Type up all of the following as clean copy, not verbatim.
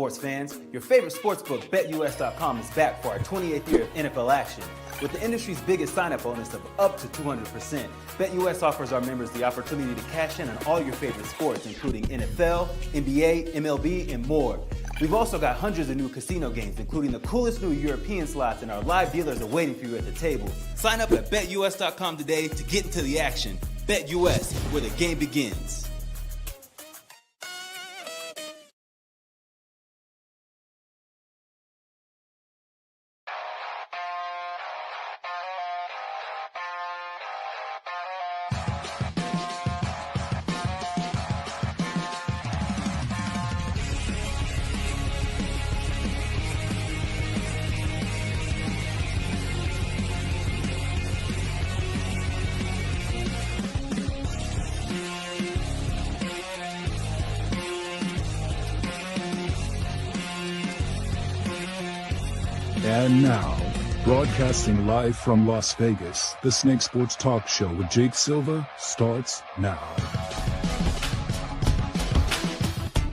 sports fans? Your favorite sportsbook, BetUS.com, is back for our 28th year of NFL action. With the industry's biggest sign-up bonus of up to 200%, BetUS offers our members the opportunity to cash in on all your favorite sports, including NFL, NBA, MLB, and more. We've also got hundreds of new casino games, including the coolest new European slots, and our live dealers are waiting for you at the table. Sign up at BetUS.com today to get into the action. BetUS, where the game begins. And now, broadcasting live from Las Vegas, the Snake Sports Talk Show with Jake Silva starts now.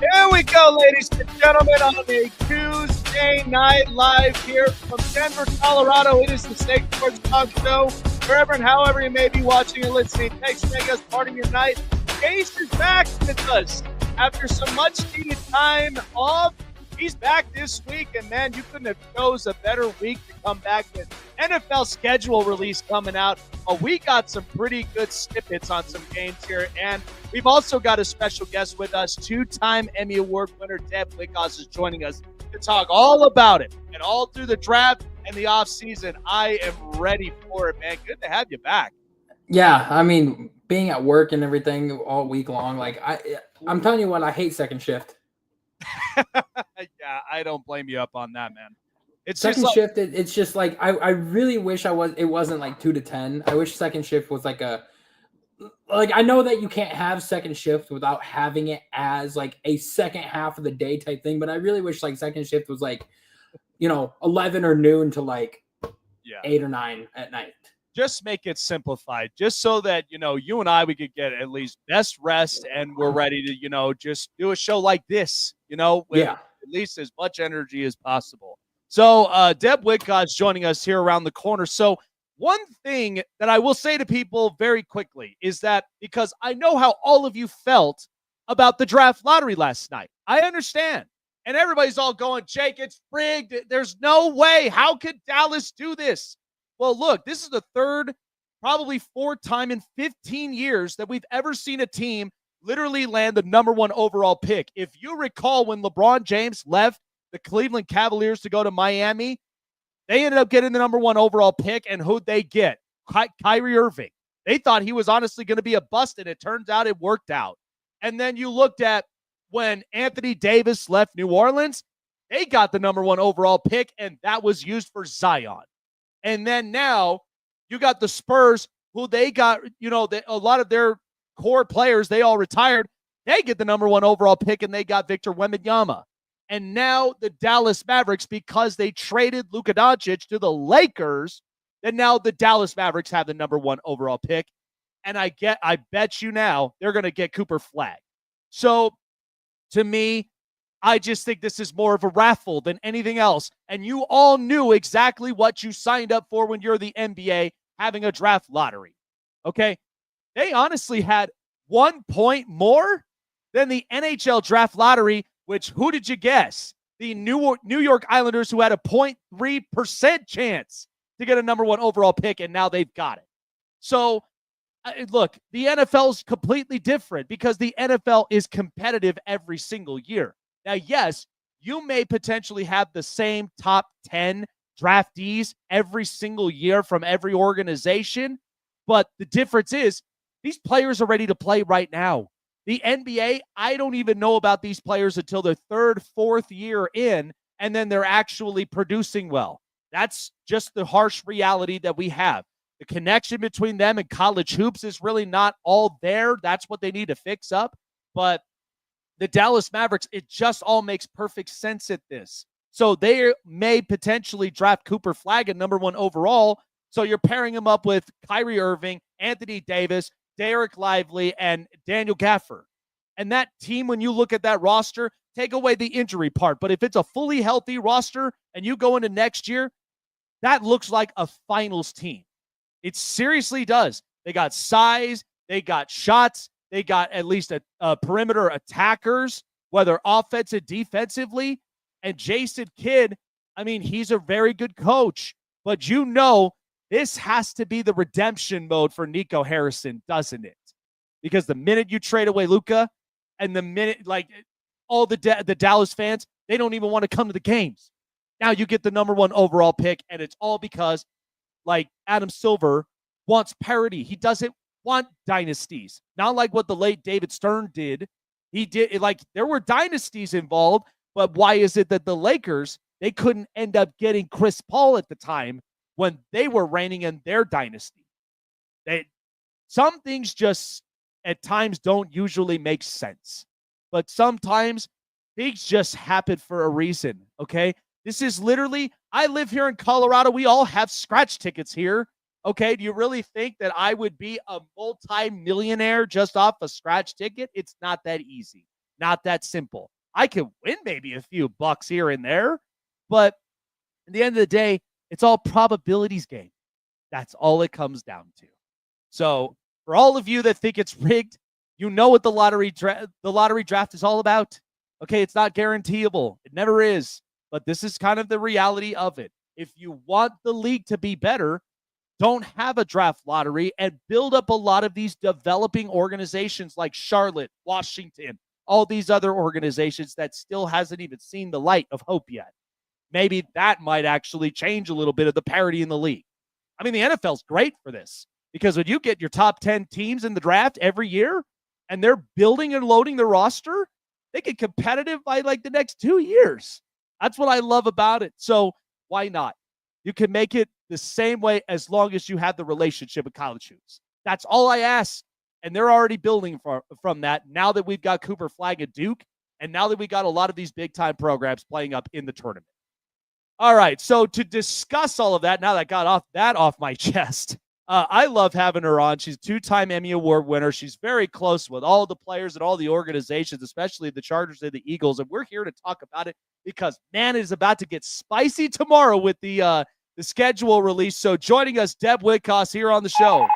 Here we go, ladies and gentlemen, on a Tuesday night live here from Denver, Colorado. It is the Snake Sports Talk Show. Wherever and however you may be watching and listening, thanks for making us part of your night. Case is back with us after some much-needed time off. He's back this week, and man, you couldn't have chose a better week to come back with NFL schedule release coming out. We got some pretty good snippets on some games here, and we've also got a special guest with us. Two-time Emmy Award winner Deb Whitcas is joining us to talk all about it and all through the draft and the offseason. I am ready for it, man. Good to have you back. Yeah, I mean, being at work and everything all week long, like I'm telling you what, I hate second shift. Yeah, I don't blame you up on that, man. It's second just shift. It's just like I really wish it wasn't like 2 to 10. I wish second shift was like I know that you can't have second shift without having it as like a second half of the day type thing, but I really wish like second shift was like 11 or noon to like 8 or 9 at night. Just make it simplified, just so that, you and I, we could get at least best rest and we're ready to, just do a show like this, with at least as much energy as possible. So Deb Whitcas joining us here around the corner. So one thing that I will say to people very quickly is that because I know how all of you felt about the draft lottery last night. I understand. And everybody's all going, Jake, it's rigged. There's no way. How could Dallas do this? Well, look, this is the third, probably fourth time in 15 years that we've ever seen a team literally land the number 1 overall pick. If you recall when LeBron James left the Cleveland Cavaliers to go to Miami, they ended up getting the number 1 overall pick, and who'd they get? Kyrie Irving. They thought he was honestly going to be a bust, and it turns out it worked out. And then you looked at when Anthony Davis left New Orleans, they got the number 1 overall pick, and that was used for Zion. And then now you got the Spurs, who they got, a lot of their core players, they all retired. They get the number 1 overall pick, and they got Victor Wembanyama. And now the Dallas Mavericks, because they traded Luka Doncic to the Lakers, and now the Dallas Mavericks have the number 1 overall pick. And I bet you now they're going to get Cooper Flagg. So to me, I just think this is more of a raffle than anything else. And you all knew exactly what you signed up for when you're the NBA having a draft lottery. Okay? They honestly had 1 point more than the NHL draft lottery, which who did you guess? The New York Islanders, who had a 0.3% chance to get a number 1 overall pick, and now they've got it. So, look, the NFL is completely different because the NFL is competitive every single year. Now, yes, you may potentially have the same top 10 draftees every single year from every organization, but the difference is these players are ready to play right now. The NBA, I don't even know about these players until their third, fourth year in, and then they're actually producing well. That's just the harsh reality that we have. The connection between them and college hoops is really not all there. That's what they need to fix up. But the Dallas Mavericks, it just all makes perfect sense at this. So they may potentially draft Cooper Flagg at number 1 overall. So you're pairing him up with Kyrie Irving, Anthony Davis, Derek Lively, and Daniel Gafford. And that team, when you look at that roster, take away the injury part. But if it's a fully healthy roster and you go into next year, that looks like a finals team. It seriously does. They got size. They got shots. They got at least a perimeter attackers, whether offensive, defensively. And Jason Kidd, I mean, he's a very good coach. But this has to be the redemption mode for Nico Harrison, doesn't it? Because the minute you trade away Luka and the minute, all the Dallas fans, they don't even want to come to the games. Now you get the number 1 overall pick, and it's all because, Adam Silver wants parity. He doesn't want dynasties. Not like what the late David Stern did. He did, there were dynasties involved, but why is it that the Lakers, they couldn't end up getting Chris Paul at the time when they were reigning in their dynasty? Some things just at times don't usually make sense, but sometimes things just happen for a reason, okay? This is literally, I live here in Colorado. We all have scratch tickets here, okay? Do you really think that I would be a multi-millionaire just off a scratch ticket? It's not that easy, not that simple. I could win maybe a few bucks here and there, but at the end of the day, it's all probabilities game. That's all it comes down to. So for all of you that think it's rigged, you know what the lottery draft is all about. Okay, it's not guaranteeable. It never is. But this is kind of the reality of it. If you want the league to be better, don't have a draft lottery and build up a lot of these developing organizations like Charlotte, Washington, all these other organizations that still hasn't even seen the light of hope yet. Maybe that might actually change a little bit of the parity in the league. I mean, the NFL's great for this because when you get your top 10 teams in the draft every year and they're building and loading their roster, they get competitive by the next 2 years. That's what I love about it. So why not? You can make it the same way as long as you have the relationship with college hoops. That's all I ask. And they're already building from that now that we've got Cooper Flagg at Duke and now that we got a lot of these big-time programs playing up in the tournament. All right, so to discuss all of that, now that I got off my chest, I love having her on. She's a 2-time Emmy Award winner. She's very close with all the players and all the organizations, especially the Chargers and the Eagles, and we're here to talk about it because, man, it is about to get spicy tomorrow with the schedule release. So joining us, Deb Whitcas here on the show.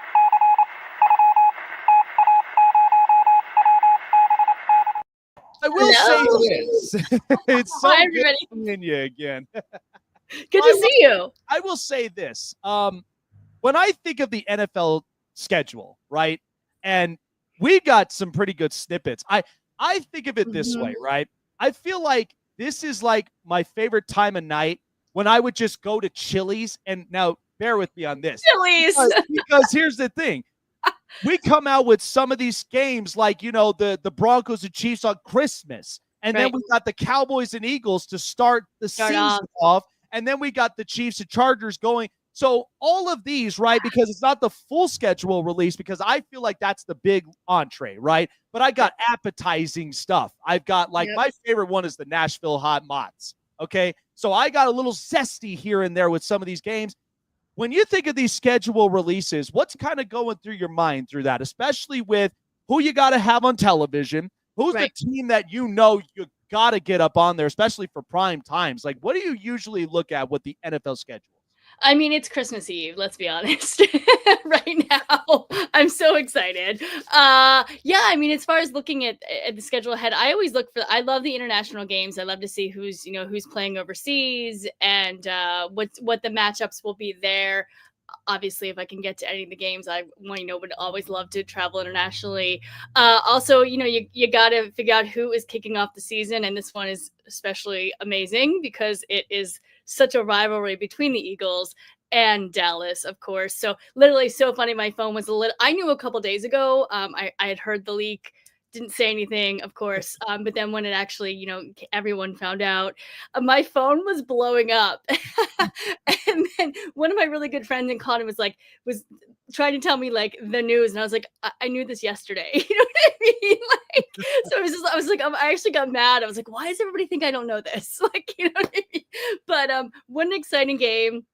I will say this. It's so Hi, good everybody. seeing you again. Good to see you. I will say this. When I think of the NFL schedule, right, and we've got some pretty good snippets, I think of it this way, right? I feel like this is my favorite time of night when I would just go to Chili's. And now bear with me on this. Chili's. Because here's the thing. We come out with some of these games the Broncos and Chiefs on Christmas. And then we got the Cowboys and Eagles to start the season off. And then we got the Chiefs and Chargers going. So all of these, right, because it's not the full schedule release, because I feel like that's the big entree, right? But I got appetizing stuff. I've got my favorite one is the Nashville Hot Mots. Okay. So I got a little zesty here and there with some of these games. When you think of these schedule releases, what's kind of going through your mind through that, especially with who you got to have on television? Who's the team that you got to get up on there, especially for prime times? What do you usually look at with the NFL schedule? I mean, it's Christmas Eve, let's be honest. Right now, I'm so excited. I mean, as far as looking at the schedule ahead, I always I love the international games. I love to see who's playing overseas and what the matchups will be there. Obviously, if I can get to any of the games, I would always love to travel internationally. Also, you got to figure out who is kicking off the season. And this one is especially amazing because it is such a rivalry between the Eagles and Dallas, of course. So literally so funny. My phone was I knew a couple days ago. I had heard the leak, didn't say anything, of course. But then when it actually, everyone found out, my phone was blowing up. And then one of my really good friends in Connor was trying to tell me the news. And I was like, I knew this yesterday. You know what I mean? So I actually got mad. I was like, why does everybody think I don't know this? You know what I mean? But what an exciting game.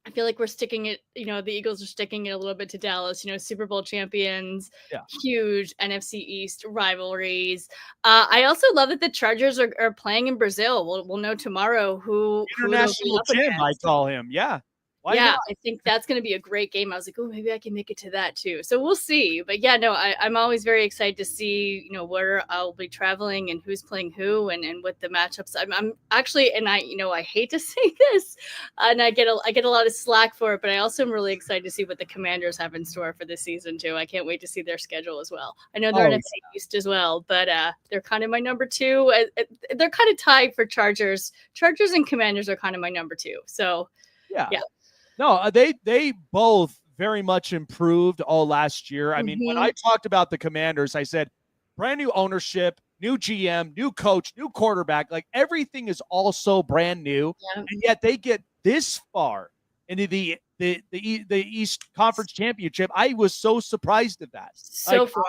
I feel like we're sticking it, the Eagles are sticking it a little bit to Dallas, Super Bowl champions, Yeah. huge NFC East rivalries. I also love that the Chargers are playing in Brazil. We'll know tomorrow who they'll be International up Jim, I against. call him. Yeah. Why Yeah, not? I think that's going to be a great game. I was like, oh, maybe I can make it to that too. So we'll see. But yeah, no, I'm always very excited to see, where I'll be traveling and who's playing who and what the matchups. I'm actually, and I hate to say this, and I get a lot of slack for it, but I also am really excited to see what the Commanders have in store for this season too. I can't wait to see their schedule as well. I know they're NFC East as well, but they're kind of my number two. They're kind of tied for Chargers. Chargers and Commanders are kind of my number two. So yeah. No, they both very much improved all last year. I mean, when I talked about the Commanders, I said brand new ownership, new GM, new coach, new quarterback, like everything is also brand new. Yeah. And yet they get this far into the East Conference Championship. I was so surprised at that. So far.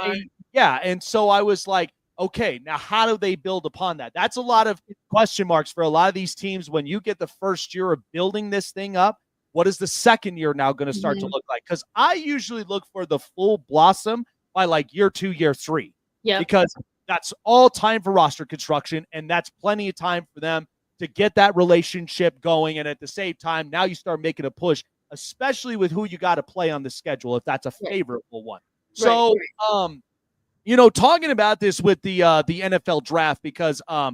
And so I was like, okay, now how do they build upon that? That's a lot of question marks for a lot of these teams when you get the first year of building this thing up. What is the second year now going to start to look like? Because I usually look for the full blossom by like year 2, year 3. Yeah. Because that's all time for roster construction, and that's plenty of time for them to get that relationship going. And at the same time, now you start making a push, especially with who you got to play on the schedule, if that's a favorable one. So, talking about this with the NFL draft, because I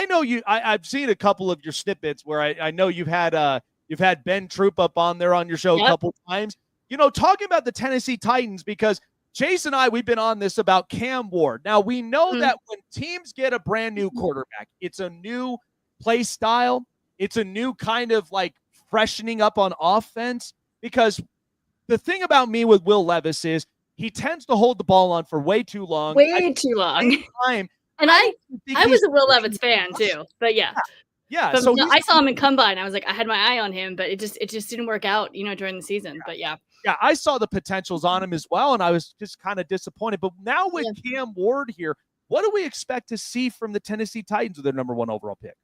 know I've seen a couple of your snippets where I know you've had Ben Troop up on there on your show a couple times. Talking about the Tennessee Titans, because Chase and we've been on this about Cam Ward. Now, we know that when teams get a brand new quarterback, it's a new play style. It's a new kind of like freshening up on offense, because the thing about me with Will Levis is he tends to hold the ball on for way too long. And I was a Will Levis fan too, but yeah. Yeah, so I saw him in Combine. I was like, I had my eye on him, but it just didn't work out, during the season. But yeah, I saw the potentials on him as well, and I was just kind of disappointed. But now with Cam Ward here, what do we expect to see from the Tennessee Titans with their number 1 overall pick?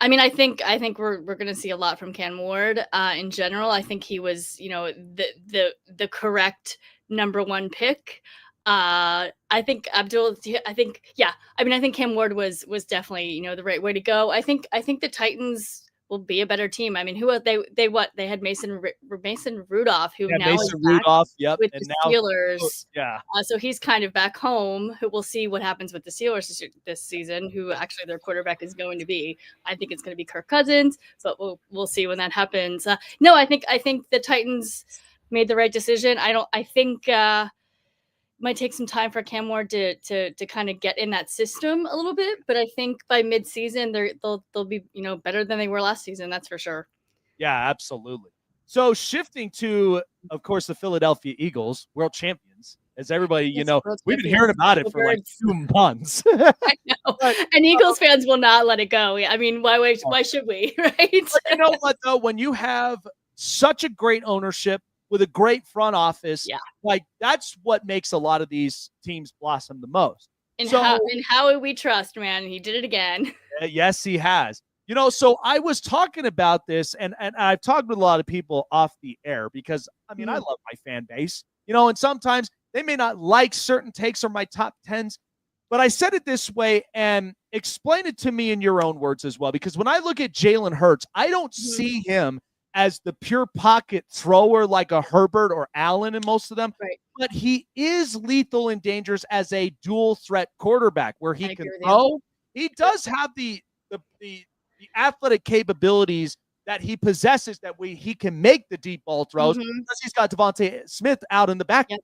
I mean, I think we're going to see a lot from Cam Ward. In general, I think he was, the correct number 1 pick. I think Cam Ward was definitely, the right way to go. I think the Titans will be a better team. I mean, they had Mason Rudolph, who now is back with the Steelers. So he's kind of back home. Who we'll see what happens with the Steelers this season, who actually their quarterback is going to be. I think it's going to be Kirk Cousins, but we'll see when that happens. No, I think the Titans made the right decision. I think might take some time for Cam Ward to kind of get in that system a little bit, but I think by mid-season they'll be better than they were last season. That's for sure. Yeah, absolutely. So shifting to, of course, the Philadelphia Eagles, world champions, as everybody we've been hearing about it for like 2 months. I know, and Eagles fans will not let it go. I mean, why should we? Right? But you know what though? When you have such a great ownership with a great front office, like that's what makes a lot of these teams blossom the most. And how we trust, man. He did it again. Yes, he has. So I was talking about this, and I've talked with a lot of people off the air, because I mean, I love my fan base, and sometimes they may not like certain takes or my top 10s, but I said it this way, and explain it to me in your own words as well, because when I look at Jalen Hurts, I don't see him as the pure pocket thrower like a Herbert or Allen in most of them, but he is lethal and dangerous as a dual threat quarterback where he can throw. He does have the athletic capabilities that he possesses, that he can make the deep ball throws because he's got Devontae Smith out in the backfield.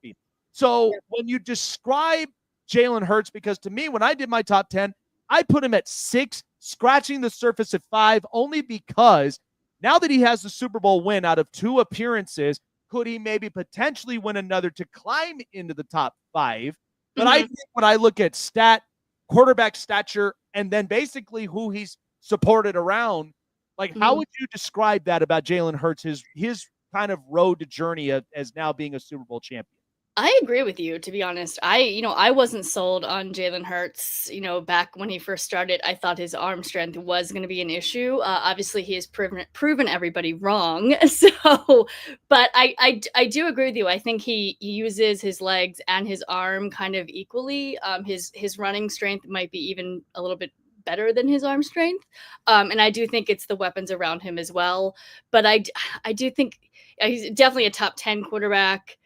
So when you describe Jalen Hurts, because to me, when I did my top 10, I put him at 6, scratching the surface at 5, only because now that he has the Super Bowl win out of 2 appearances, could he maybe potentially win another to climb into the top 5? But I think when I look at quarterback stature, and then basically who he's supported around, like how would you describe that about Jalen Hurts, his kind of road to journey as now being a Super Bowl champion? I agree with you, to be honest. I wasn't sold on Jalen Hurts, back when he first started. I thought his arm strength was going to be an issue. Obviously, he has proven everybody wrong. So, but I do agree with you. I think he uses his legs and his arm kind of equally. His running strength might be even a little bit better than his arm strength. And I do think it's the weapons around him as well. But I do think he's definitely a top 10 quarterback.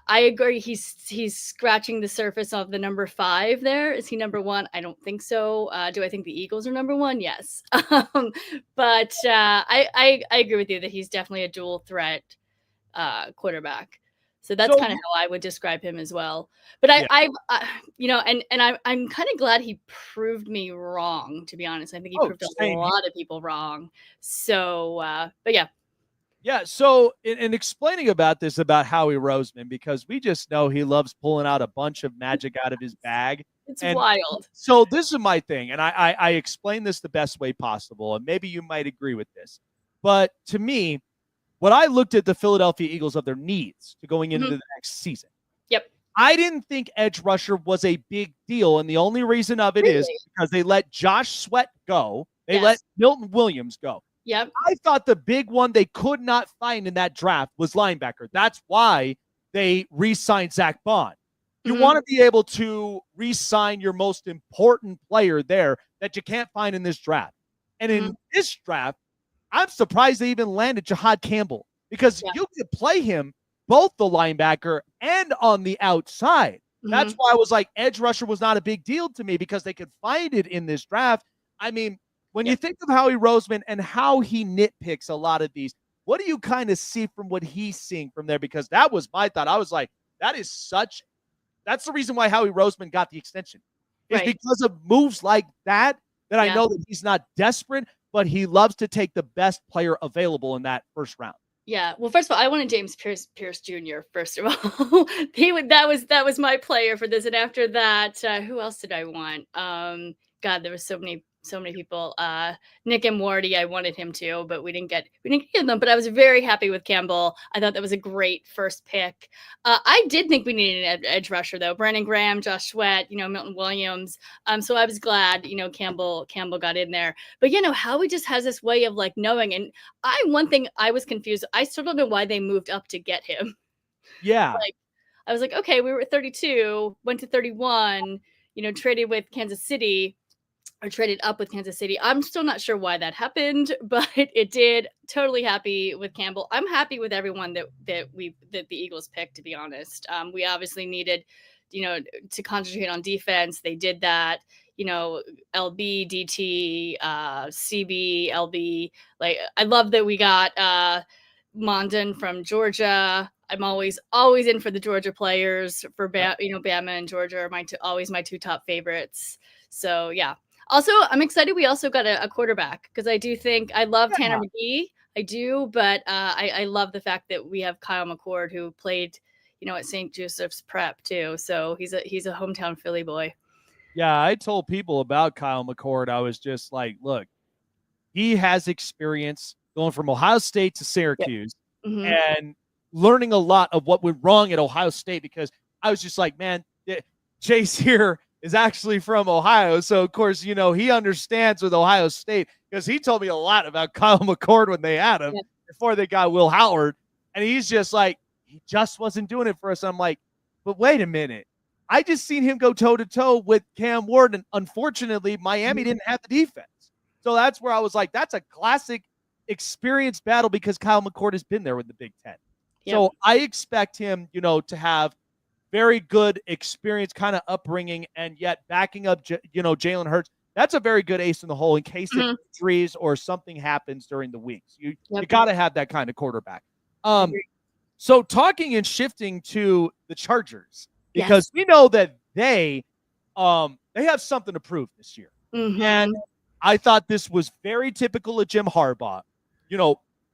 I agree. He's scratching the surface of the number 5 there. Is he number 1? I don't think so. Do I think the Eagles are number 1? Yes. But I agree with you that he's definitely a dual threat quarterback. So that's kind of how I would describe him as well. But I'm kind of glad he proved me wrong, to be honest. I think he proved a lot of people wrong. So, but yeah. Yeah, so in explaining about this about Howie Roseman, because we just know he loves pulling out a bunch of magic out of his bag. It's wild. So this is my thing, and I explain this the best way possible, and maybe you might agree with this. But to me, when I looked at the Philadelphia Eagles of their needs to going into the next season, I didn't think edge rusher was a big deal, and the only reason of it is because they let Josh Sweat go. They let Milton Williams go. Yep. I thought the big one they could not find in that draft was linebacker. That's why they re-signed Zach Bond. You want to be able to re-sign your most important player there that you can't find in this draft. And in this draft, I'm surprised they even landed Jahad Campbell because you could play him both the linebacker and on the outside. That's why I was like, edge rusher was not a big deal to me because they could find it in this draft. I mean, when you think of Howie Roseman and how he nitpicks a lot of these, what do you kind of see from what he's seeing from there? Because that was my thought. I was like, that's the reason why Howie Roseman got the extension. Is because of moves like that I know that he's not desperate, but he loves to take the best player available in that first round. Yeah. Well, first of all, I wanted James Pierce Jr. First of all, that was my player for this. And after that, who else did I want? God, there was so many people. Nick and Wardy, I wanted him to, but we didn't get them. But I was very happy with Campbell. I thought that was a great first pick. I did think we needed an edge rusher though. Brandon Graham, Josh Sweat, Milton Williams. So I was glad, Campbell got in there. But Howie just has this way of like knowing. And one thing I was confused. I still don't know why they moved up to get him. Yeah. I was like, okay, we were at 32, went to 31. Traded with Kansas City. Or traded up with Kansas City. I'm still not sure why that happened, but it did. Totally happy with Campbell. I'm happy with everyone that the Eagles picked, to be honest. We obviously needed, to concentrate on defense. They did that. LB, DT, CB, LB. Like, I love that we got Mondon from Georgia. I'm always in for the Georgia players. For Bama and Georgia are always my 2 top favorites. So yeah. Also, I'm excited we also got a quarterback because I do think I love Tanner McGee. I do, but I love the fact that we have Kyle McCord who played, at St. Joseph's Prep too. So he's a hometown Philly boy. Yeah, I told people about Kyle McCord. I was just like, look, he has experience going from Ohio State to Syracuse and learning a lot of what went wrong at Ohio State because I was just like, man, Chase here is actually from Ohio. So, of course, he understands with Ohio State because he told me a lot about Kyle McCord when they had him before they got Will Howard. And he's just like, he just wasn't doing it for us. I'm like, but wait a minute. I just seen him go toe-to-toe with Cam Ward. And unfortunately, Miami didn't have the defense. So that's where I was like, that's a classic experience battle because Kyle McCord has been there with the Big Ten. Yep. So I expect him, to have very good experience, kind of upbringing, and yet backing up, Jalen Hurts. That's a very good ace in the hole in case of injuries or something happens during the weeks. You got to have that kind of quarterback. So talking and shifting to the Chargers, because we know that they have something to prove this year. And I thought this was very typical of Jim Harbaugh.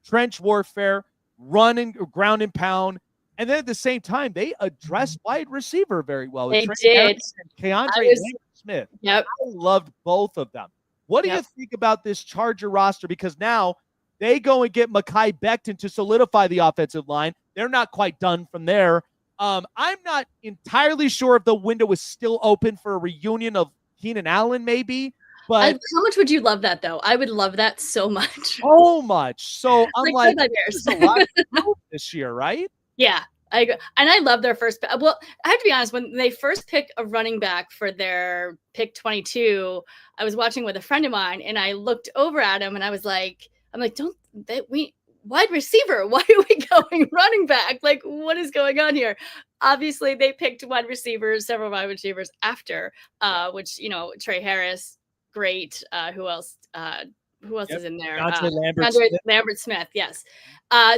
Trench warfare, running, ground and pound. And then at the same time, they addressed wide receiver very well. They did. Keandre Smith. Yep. I loved both of them. What do you think about this Charger roster? Because now they go and get Mekhi Becton to solidify the offensive line. They're not quite done from there. I'm not entirely sure if the window is still open for a reunion of Keenan Allen, maybe. But how much would you love that, though? I would love that so much. so much. So I'm like nightmares. there's a lot to do this year, right? Yeah, I agree. And I love their first. Well, I have to be honest. When they first picked a running back for their pick 22, I was watching with a friend of mine, and I looked over at him, and I'm like, don't we wide receiver? Why are we going running back? Like, what is going on here? Obviously, they picked several wide receivers after, which Trey Harris, great. Who else? Who else is in there? DeAndre Lambert Smith. Yes.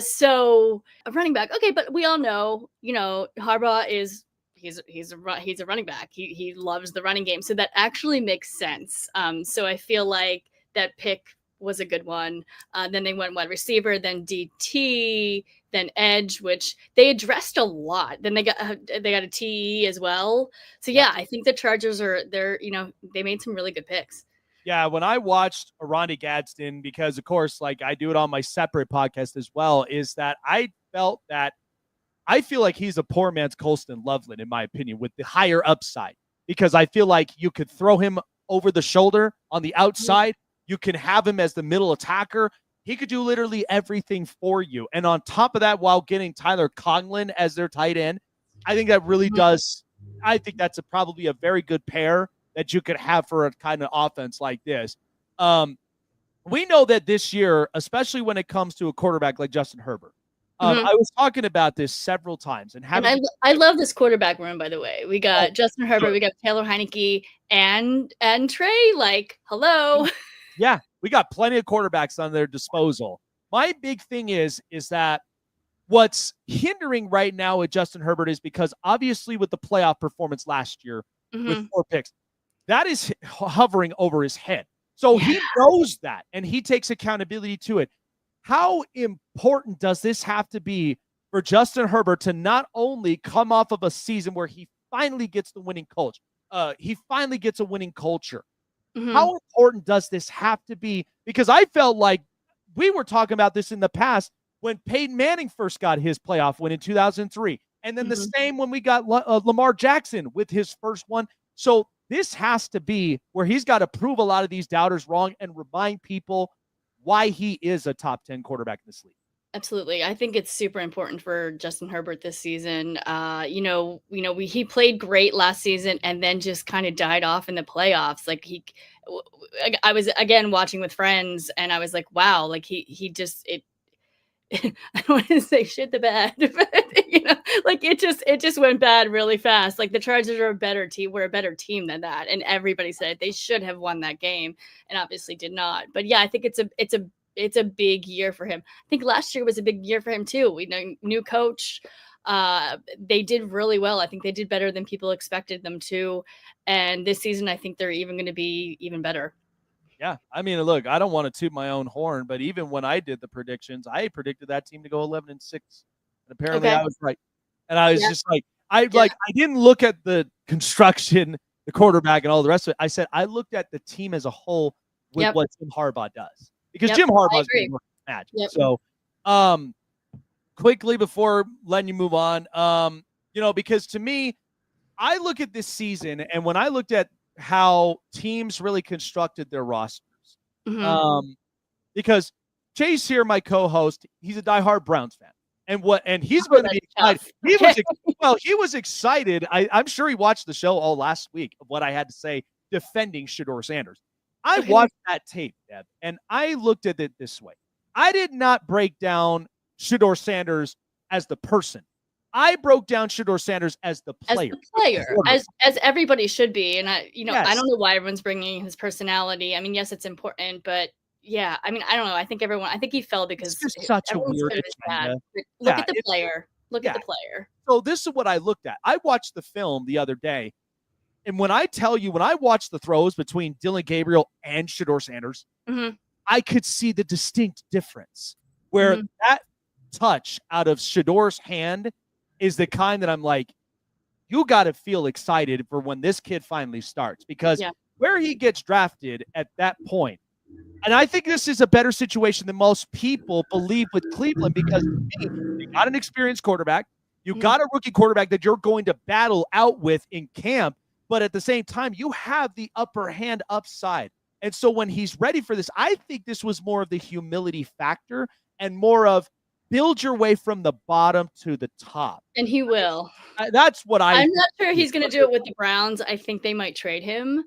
So a running back. Okay, but we all know, Harbaugh he's a running back. He loves the running game, so that actually makes sense. So I feel like that pick was a good one. Then they went wide receiver, then DT, then edge, which they addressed a lot. Then they got a TE as well. So yeah, I think the Chargers they made some really good picks. Yeah, when I watched Ronnie Gadsden, because of course, like I do it on my separate podcast as well, is that I felt that I feel like he's a poor man's Colston Loveland, in my opinion, with the higher upside, because I feel like you could throw him over the shoulder on the outside. You can have him as the middle attacker. He could do literally everything for you. And on top of that, while getting Tyler Conklin as their tight end, I think that really does. I think that's probably a very good pair that you could have for a kind of offense like this. We know that this year, especially when it comes to a quarterback like Justin Herbert, I was talking about this several times. And I love this quarterback room, by the way. We got Justin Herbert, we got Taylor Heineke, and Trey. Like, hello. Yeah, we got plenty of quarterbacks on their disposal. My big thing is that what's hindering right now with Justin Herbert is because obviously with the playoff performance last year with 4 picks, that is hovering over his head. So he knows that, and he takes accountability to it. How important does this have to be for Justin Herbert to not only come off of a season where he finally gets the winning coach, he finally gets a winning culture? How important does this have to be? Because I felt like we were talking about this in the past when Peyton Manning first got his playoff win in 2003. And then the same when we got Lamar Jackson with his first one. So this has to be where he's got to prove a lot of these doubters wrong and remind people why he is a top 10 quarterback in this league. Absolutely. I think it's super important for Justin Herbert this season. He played great last season and then just kind of died off in the playoffs. Like I was again watching with friends and I was like, wow, like he just I don't want to say shit the bed, but like it just went bad really fast. Like the Chargers are a better team. We're a better team than that. And everybody said they should have won that game and obviously did not. But yeah, I think it's a big year for him. I think last year was a big year for him too. We know new coach. They did really well. I think they did better than people expected them to. And this season, I think they're even going to be even better. Yeah. I mean, look, I don't want to toot my own horn, but even when I did the predictions, I predicted that team to go 11-6. And apparently I was right. And I was just like, I didn't look at the construction, the quarterback and all the rest of it. I said, I looked at the team as a whole with what Jim Harbaugh does. Because Jim Harbaugh's been working magic. So, quickly before letting you move on, because to me, I look at this season, and when I looked at how teams really constructed their rosters, because Chase here, my co-host, he's a diehard Browns fan, and he's going to be excited. He was excited. I'm sure he watched the show all last week of what I had to say defending Shedeur Sanders. I watched that tape, Deb, and I looked at it this way. I did not break down Shedeur Sanders as the person. I broke down Shedeur Sanders as the player. As everybody should be. And I don't know why everyone's bringing his personality. I mean, yes, it's important, but yeah, I mean, I don't know. I think he fell because it's just such a weird agenda. Look at the player. Look at the player. So this is what I looked at. I watched the film the other day. And when I watched the throws between Dylan Gabriel and Shedeur Sanders, I could see the distinct difference where that touch out of Shedeur's hand is the kind that I'm like, you got to feel excited for when this kid finally starts, because where he gets drafted at that point, and I think this is a better situation than most people believe with Cleveland, because they got an experienced quarterback. You got a rookie quarterback that you're going to battle out with in camp, but at the same time, you have the upper hand upside. And so when he's ready for this, I think this was more of the humility factor and more of build your way from the bottom to the top. And he will. That's what I'm not sure he's going to do it with the Browns. I think they might trade him.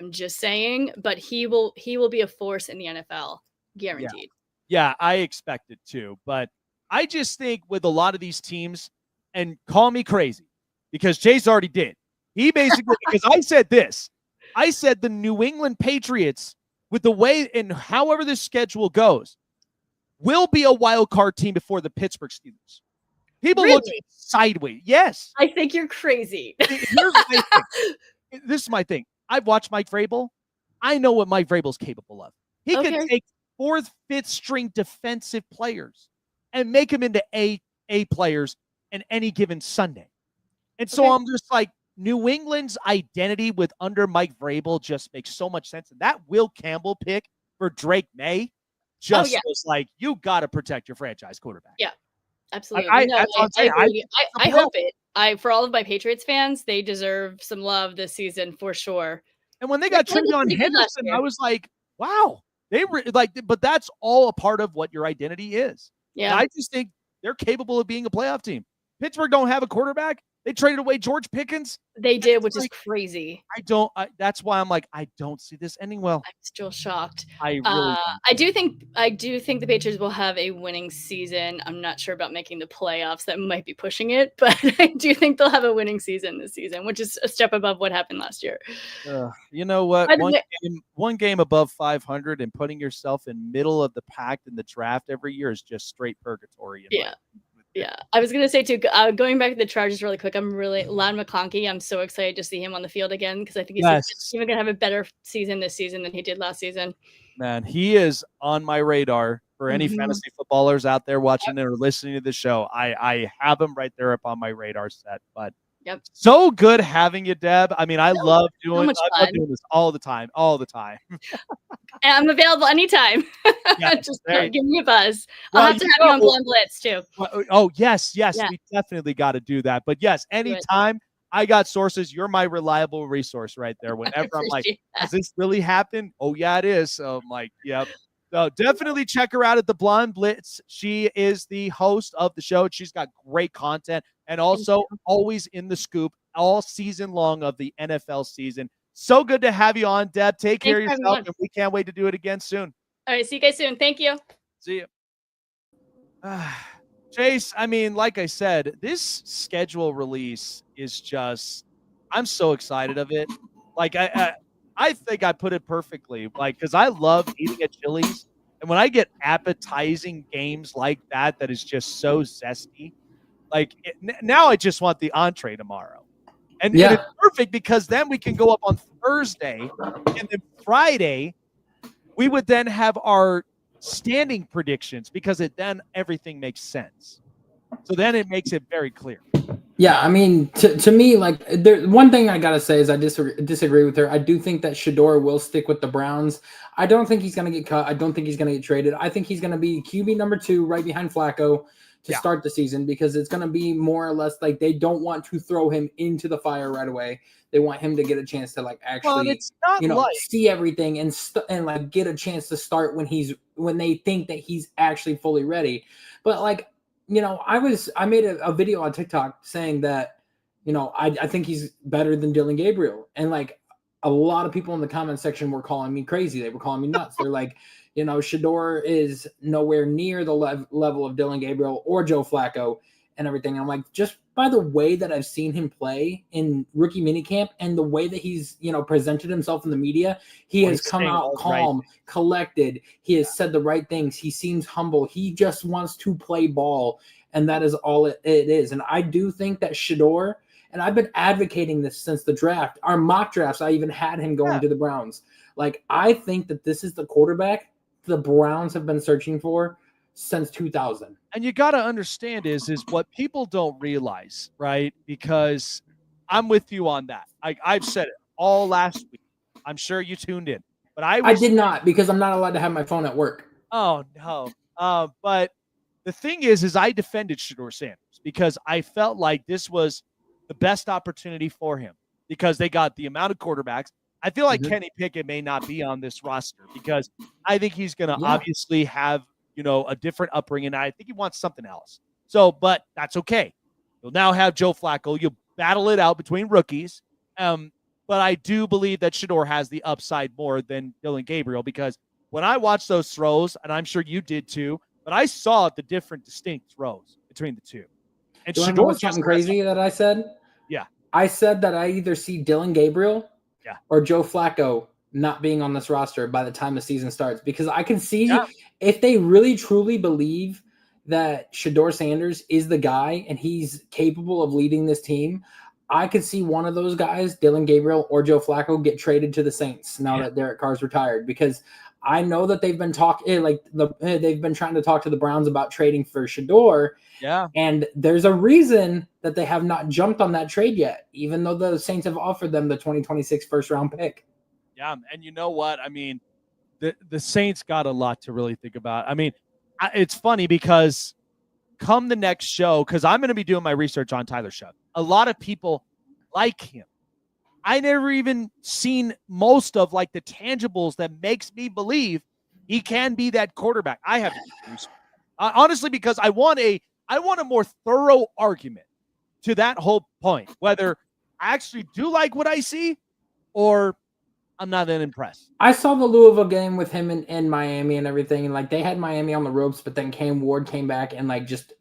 I'm just saying, but he will be a force in the NFL, guaranteed. Yeah, I expect it too. But I just think with a lot of these teams, and call me crazy, because Jay's already did. He basically, because I said this, I said the New England Patriots, with the way and however this schedule goes, will be a wild card team before the Pittsburgh Steelers. People look sideways. Yes. I think you're crazy. Here's my thing. This is my thing. I've watched Mike Vrabel. I know what Mike Vrabel's capable of. He can take fourth, fifth string defensive players and make them into A players in any given Sunday. And so I'm just like, New England's identity with under Mike Vrabel just makes so much sense. And that Will Campbell pick for Drake May just was like, you got to protect your franchise quarterback. Yeah, absolutely. I hope it. For all of my Patriots fans, they deserve some love this season for sure. And when they got Trevion Henderson, I was like, wow, but that's all a part of what your identity is. Yeah. And I just think they're capable of being a playoff team. Pittsburgh don't have a quarterback. They traded away George Pickens. They did, which is crazy. That's why I'm like, I don't see this ending well. I'm still shocked. I do think the Patriots will have a winning season. I'm not sure about making the playoffs. That might be pushing it, but I do think they'll have a winning season this season, which is a step above what happened last year. You know what? One game above 500 and putting yourself in middle of the pack in the draft every year is just straight purgatory. Yeah, I was gonna say too. Going back to the Chargers really quick, Lon McConkey. I'm so excited to see him on the field again because I think he's even gonna have a better season this season than he did last season. Man, he is on my radar for any fantasy footballers out there watching or listening to the show. I have him right there up on my radar set. But so good having you, Deb. I mean, I love doing this all the time. And I'm available anytime. Just give me a buzz. I'll have to have you on Blonde Blitz too. Oh, yes. We definitely got to do that. But yes, anytime. I got sources. You're my reliable resource right there. Whenever I'm like, does this really happen? Oh, yeah, it is. So I'm like, yep. So definitely check her out at the Blonde Blitz. She is the host of the show. She's got great content and also always in the scoop all season long of the NFL season. So good to have you on, Deb. Take care of yourself, and we can't wait to do it again soon. All right, see you guys soon. Thank you. See you. Chase, I mean, like I said, this schedule release is just, I'm so excited of it. Like, I think I put it perfectly, like, because I love eating at Chili's. And when I get appetizing games like that is just so zesty, like, now I just want the entree tomorrow. And it's perfect because then we can go up on Thursday, and then Friday, we would then have our standing predictions because then everything makes sense. So then it makes it very clear. Yeah, I mean, to me, like, one thing I gotta say is I disagree with her. I do think that Shador will stick with the Browns. I don't think he's gonna get cut. I don't think he's gonna get traded. I think he's gonna be QB number 2 right behind Flacco to start the season because it's gonna be more or less like they don't want to throw him into the fire right away. They want him to get a chance to like actually, see everything and like get a chance to start when they think that he's actually fully ready. But like, I made a video on TikTok saying that, I think he's better than Dylan Gabriel. And like a lot of people in the comment section were calling me crazy. They were calling me nuts. They're like, Shador is nowhere near the level of Dylan Gabriel or Joe Flacco and everything. And I'm like, just by the way that I've seen him play in rookie minicamp and the way that he's, presented himself in the media, he has come out calm, collected. He has said the right things. He seems humble. He just wants to play ball. And that is all it is. And I do think that Shador, and I've been advocating this since the draft, our mock drafts, I even had him going to the Browns. Like, I think that this is the quarterback the Browns have been searching for since 2000. And you got to understand is what people don't realize, right? Because I'm with you on that. I've said it all last week. I'm sure you tuned in, but I did not because I'm not allowed to have my phone at work. Oh no. But the thing is I defended Shedeur Sanders because I felt like this was the best opportunity for him because they got the amount of quarterbacks. I feel like Kenny Pickett may not be on this roster because I think he's going to obviously have, a different upbringing. I think he wants something else. So, but that's okay. You'll now have Joe Flacco. You'll battle it out between rookies. But I do believe that Shedeur has the upside more than Dylan Gabriel because when I watched those throws, and I'm sure you did too, but I saw the different distinct throws between the two. And do you know what's something crazy that I said? Yeah. I said that I either see Dylan Gabriel or Joe Flacco not being on this roster by the time the season starts because I can see if they really truly believe that Shedeur Sanders is the guy and he's capable of leading this team, I could see one of those guys, Dylan Gabriel or Joe Flacco, get traded to the Saints now that Derek Carr's retired because I know that they've been they've been trying to talk to the Browns about trading for Shedeur. Yeah. And there's a reason that they have not jumped on that trade yet, even though the Saints have offered them the 2026 first round pick. Yeah. And you know what? I mean, the Saints got a lot to really think about. I mean, it's funny because come the next show, because I'm going to be doing my research on Tyler Shough. A lot of people like him. I never even seen most of like the tangibles that makes me believe he can be that quarterback. I have honestly because I want a more thorough argument to that whole point, whether I actually do like what I see or I'm not that impressed. I saw the Louisville game with him in Miami and everything, and like they had Miami on the ropes, but then Cam Ward came back and like just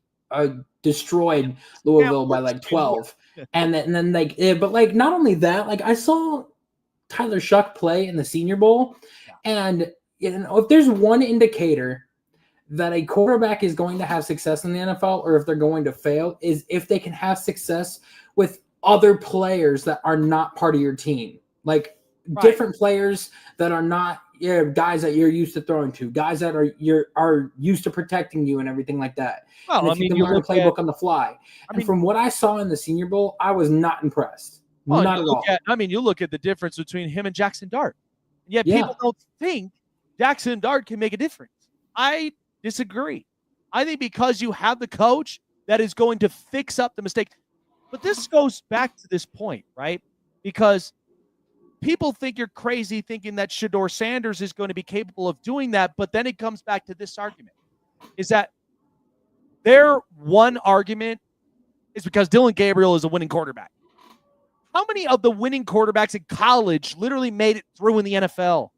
destroyed Louisville by like 12. And then like, but like not only that, like I saw Tyler Shough play in the Senior Bowl, and if there's one indicator that a quarterback is going to have success in the NFL or if they're going to fail is if they can have success with other players that are not part of your team, like different players that are not guys that you're used to throwing to, guys that are used to protecting you and everything like that. Well, I mean, you learn a playbook on the fly. And from what I saw in the Senior Bowl, I was not impressed. Not at all. You look at the difference between him and Jackson Dart. Yet people don't think Jackson Dart can make a difference. I disagree. I think because you have the coach that is going to fix up the mistake. But this goes back to this point, right? Because people think you're crazy thinking that Shedeur Sanders is going to be capable of doing that. But then it comes back to this argument is that their one argument is because Dylan Gabriel is a winning quarterback. How many of the winning quarterbacks in college literally made it through in the NFL?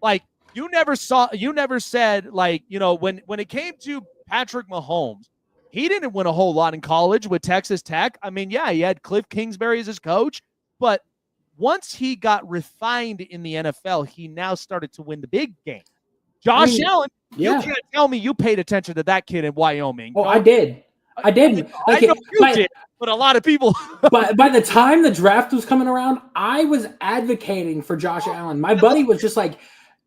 Like, you never said, like, when it came to Patrick Mahomes, he didn't win a whole lot in college with Texas Tech. I mean, he had Cliff Kingsbury as his coach, but once he got refined in the NFL, he now started to win the big game. Josh Allen, you can't tell me you paid attention to that kid in Wyoming. Oh, I did. I didn't. I know you did, but a lot of people. But by the time the draft was coming around, I was advocating for Josh Allen. My buddy was just like,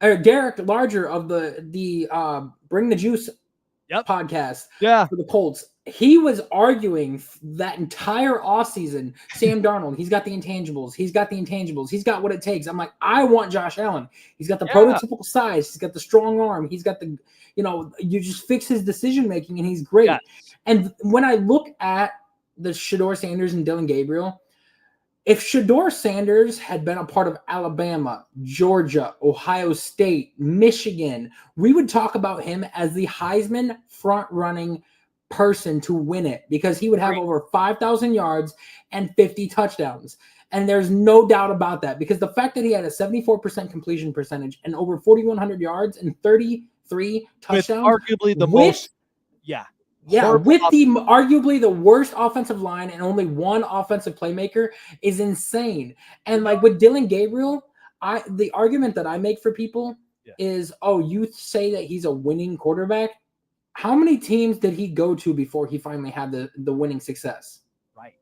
Derek Larger of the Bring the Juice podcast for the Colts. He was arguing that entire offseason, Sam Darnold, he's got the intangibles. He's got what it takes. I'm like, I want Josh Allen. He's got the prototypical size. He's got the strong arm. He's got the, you just fix his decision-making and he's great. Yeah. And when I look at the Shedeur Sanders and Dylan Gabriel, if Shedeur Sanders had been a part of Alabama, Georgia, Ohio State, Michigan, we would talk about him as the Heisman front-running person to win it because he would have over 5,000 yards and 50 touchdowns. And there's no doubt about that because the fact that he had a 74% completion percentage and over 4,100 yards and 33 touchdowns. With arguably the most. Yeah, with arguably the worst offensive line and only one offensive playmaker is insane. And like with Dylan Gabriel, the argument that I make for people is, you say that he's a winning quarterback. How many teams did he go to before he finally had the winning success? Right.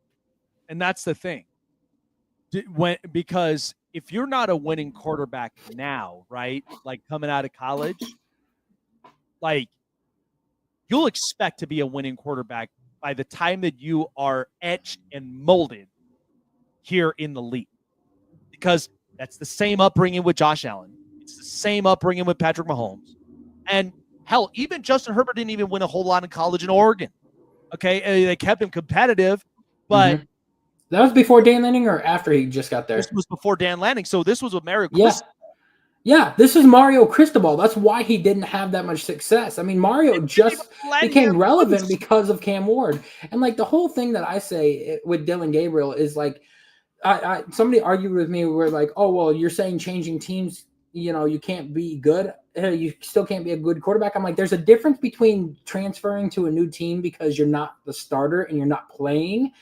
And that's the thing. Because if you're not a winning quarterback now, right, like coming out of college, like you'll expect to be a winning quarterback by the time that you are etched and molded here in the league. Because that's the same upbringing with Josh Allen. It's the same upbringing with Patrick Mahomes. And Hell, even Justin Herbert didn't even win a whole lot in college in Oregon. Okay, and they kept him competitive, but that was before Dan Lanning or after he just got there? This was before Dan Lanning, so this was with Mario Yeah. Cristobal. Yeah, this is Mario Cristobal. That's why he didn't have that much success. I mean, Mario just became relevant because of Cam Ward. And like the whole thing that I say with Dylan Gabriel is like, somebody argued with me where like, oh, well, you're saying changing teams, you can't be good. You still can't be a good quarterback. I'm like, there's a difference between transferring to a new team because you're not the starter and you're not playing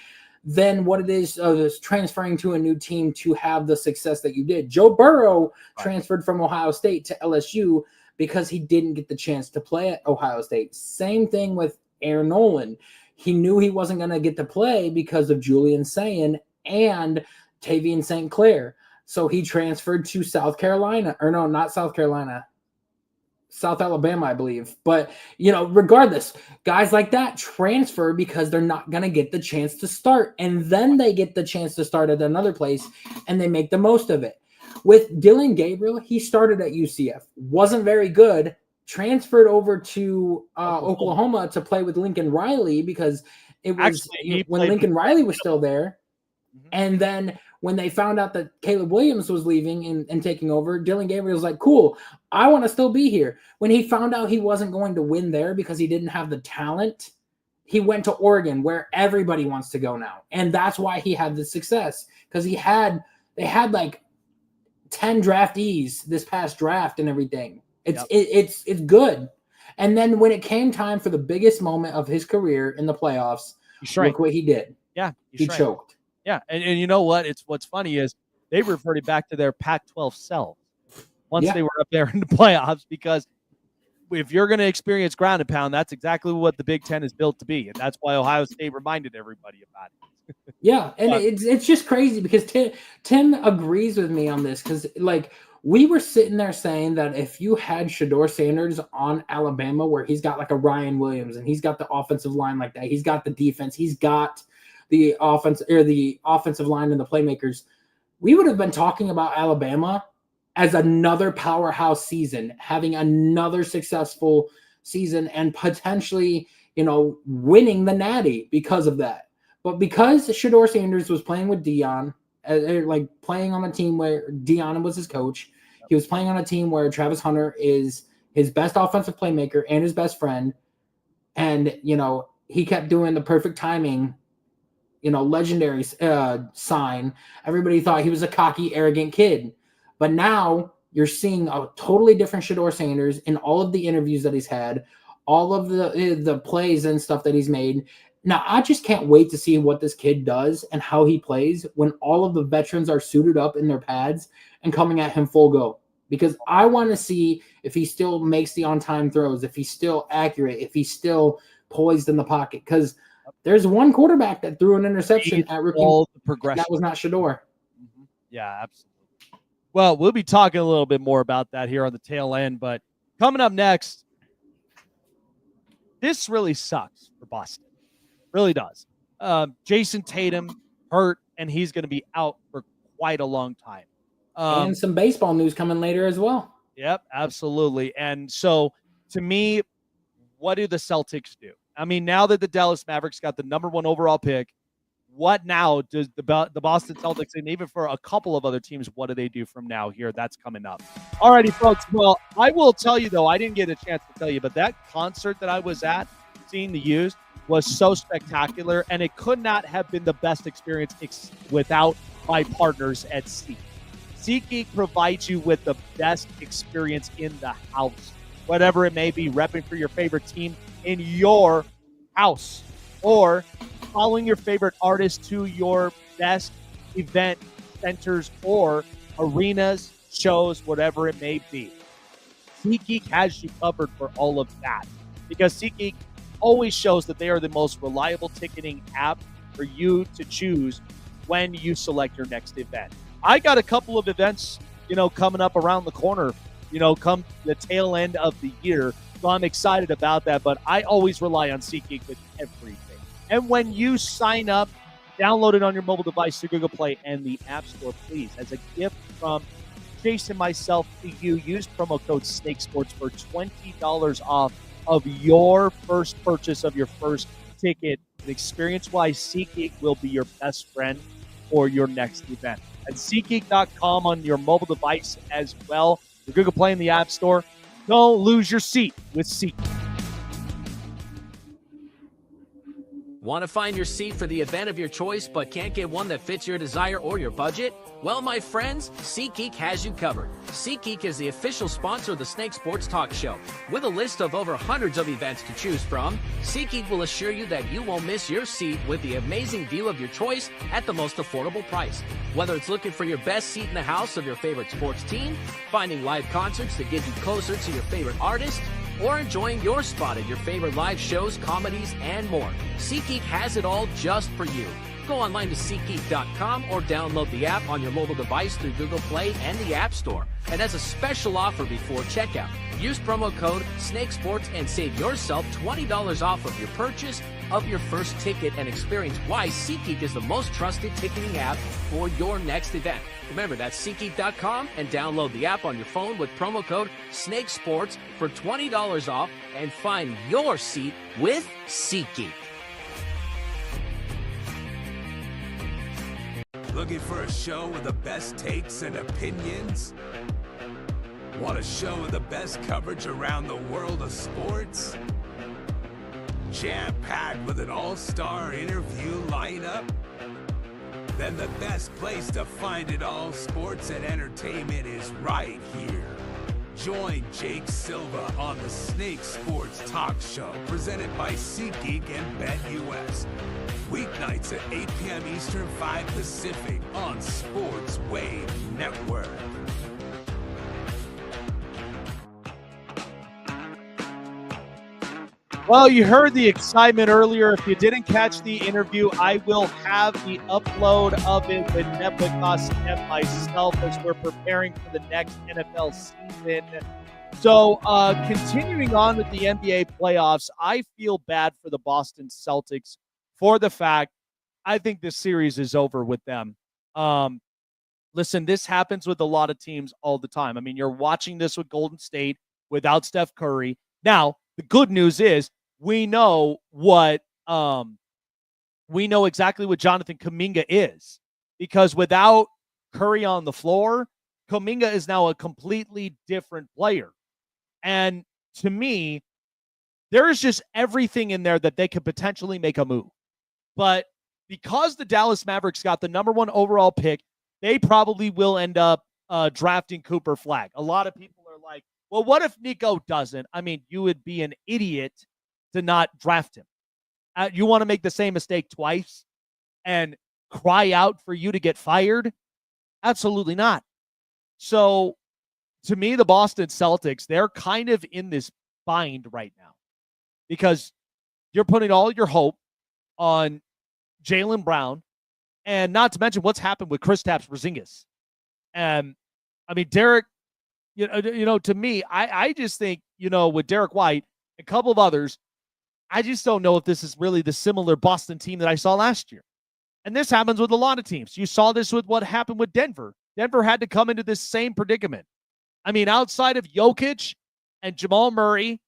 than what it is transferring to a new team to have the success that you did. Joe Burrow transferred from Ohio State to LSU because he didn't get the chance to play at Ohio State. Same thing with Aaron Nolan. He knew he wasn't going to get to play because of Julian Sayin and Tavian St. Clair. So he transferred to South Carolina, or no, not South Carolina, South Alabama, I believe. But, regardless, guys like that transfer because they're not going to get the chance to start. And then they get the chance to start at another place and they make the most of it. With Dylan Gabriel, he started at UCF, wasn't very good, transferred over to Oklahoma to play with Lincoln Riley because it was when Lincoln Riley was still there. And then when they found out that Caleb Williams was leaving and taking over, Dylan Gabriel was like, cool, I want to still be here. When he found out he wasn't going to win there because he didn't have the talent, he went to Oregon where everybody wants to go now. And that's why he had the success because they had like 10 draftees this past draft and everything. It's good. And then when it came time for the biggest moment of his career in the playoffs, look what he did. Yeah. He choked. Yeah, and you know what? What's funny is they reverted back to their Pac-12 self once they were up there in the playoffs because if you're going to experience ground and pound, that's exactly what the Big Ten is built to be, and that's why Ohio State reminded everybody about it. Yeah, and it's just crazy because Tim agrees with me on this because like we were sitting there saying that if you had Shedeur Sanders on Alabama where he's got like a Ryan Williams and he's got the offensive line like that, he's got the defense, he's got the offense or the offensive line and the playmakers, we would have been talking about Alabama as another powerhouse season, having another successful season and potentially, winning the Natty because of that. But because Shedeur Sanders was playing with Deion, like playing on a team where Deion was his coach, he was playing on a team where Travis Hunter is his best offensive playmaker and his best friend. And, he kept doing the perfect timing, legendary sign. Everybody thought he was a cocky, arrogant kid. But now you're seeing a totally different Shedeur Sanders in all of the interviews that he's had, all of the plays and stuff that he's made. Now, I just can't wait to see what this kid does and how he plays when all of the veterans are suited up in their pads and coming at him full go. Because I want to see if he still makes the on-time throws, if he's still accurate, if he's still poised in the pocket. Because there's one quarterback that threw an interception at rookie. That was not Shedeur. Yeah, absolutely. Well, we'll be talking a little bit more about that here on the tail end. But coming up next, this really sucks for Boston. Really does. Jason Tatum hurt, and he's going to be out for quite a long time. And some baseball news coming later as well. Yep, absolutely. And so, to me, what do the Celtics do? I mean, now that the Dallas Mavericks got the number 1 overall pick, what now does the Boston Celtics, and even for a couple of other teams, what do they do from now here? That's coming up. All righty, folks. Well, I will tell you, though, I didn't get a chance to tell you, but that concert that I was at, seeing the Used, was so spectacular, and it could not have been the best experience without my partners at SeatGeek. SeatGeek provides you with the best experience in the house, whatever it may be, repping for your favorite team in your house or following your favorite artist to your best event centers or arenas, shows, whatever it may be. SeatGeek has you covered for all of that because SeatGeek always shows that they are the most reliable ticketing app for you to choose when you select your next event. I got a couple of events, coming up around the corner, come the tail end of the year. So I'm excited about that, but I always rely on SeatGeek with everything. And when you sign up, download it on your mobile device through Google Play and the App Store, please, as a gift from Jason, myself, to you. Use promo code SNAKESPORTS for $20 off of your first purchase of your first ticket. And experience why SeatGeek will be your best friend for your next event. At SeatGeek.com on your mobile device as well. The Google Play in the App Store. Don't lose your seat with SeatGeek. Want to find your seat for the event of your choice but can't get one that fits your desire or your budget? Well, my friends, SeatGeek has you covered. SeatGeek is the official sponsor of the Snake Sports Talk Show. With a list of over hundreds of events to choose from, SeatGeek will assure you that you won't miss your seat with the amazing deal of your choice at the most affordable price. Whether it's looking for your best seat in the house of your favorite sports team, finding live concerts to get you closer to your favorite artist, or enjoying your spot at your favorite live shows, comedies, and more, SeatGeek has it all just for you. Go online to SeatGeek.com or download the app on your mobile device through Google Play and the App Store. And as a special offer before checkout, use promo code SNAKESPORTS and save yourself $20 off of your purchase of your first ticket and experience why SeatGeek is the most trusted ticketing app for your next event. Remember, that's SeatGeek.com and download the app on your phone with promo code SNAKESPORTS for $20 off and find your seat with SeatGeek. Looking for a show with the best takes and opinions? Want a show with the best coverage around the world of sports? Jam-packed with an all-star interview lineup? Then the best place to find it all, sports and entertainment, is right here. Join Jake Silva on the Snake Sports Talk Show, presented by SeatGeek and BetUS. Weeknights at 8 p.m. Eastern, 5 Pacific on Sports Wave Network. Well, you heard the excitement earlier. If you didn't catch the interview, I will have the upload of it with Deb Whitcas and myself as we're preparing for the next NFL season. So, continuing on with the NBA playoffs, I feel bad for the Boston Celtics for the fact I think this series is over with them. Listen, this happens with a lot of teams all the time. I mean, you're watching this with Golden State without Steph Curry. Now, the good news is we know exactly what Jonathan Kuminga is, because without Curry on the floor, Kuminga is now a completely different player. And to me, there is just everything in there that they could potentially make a move. But because the Dallas Mavericks got the number 1 overall pick, they probably will end up drafting Cooper Flagg. A lot of people are like, well, what if Nico doesn't? I mean, you would be an idiot to not draft him. You want to make the same mistake twice and cry out for you to get fired? Absolutely not. So, to me, the Boston Celtics, they're kind of in this bind right now because you're putting all your hope on Jaylen Brown, and not to mention what's happened with Kristaps Porzingis. And I mean, Derek, to me, I just think, with Derek White, a couple of others, I just don't know if this is really the similar Boston team that I saw last year. And this happens with a lot of teams. You saw this with what happened with Denver. Denver had to come into this same predicament. I mean, outside of Jokic and Jamal Murray,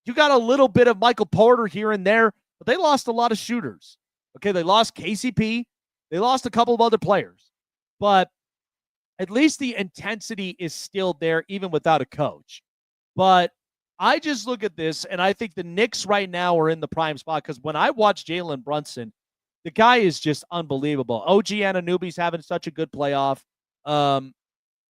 you got a little bit of Michael Porter here and there, but they lost a lot of shooters. Okay, they lost KCP. They lost a couple of other players. But at least the intensity is still there, even without a coach. But I just look at this, and I think the Knicks right now are in the prime spot, because when I watch Jalen Brunson, the guy is just unbelievable. OG Anunoby's having such a good playoff, and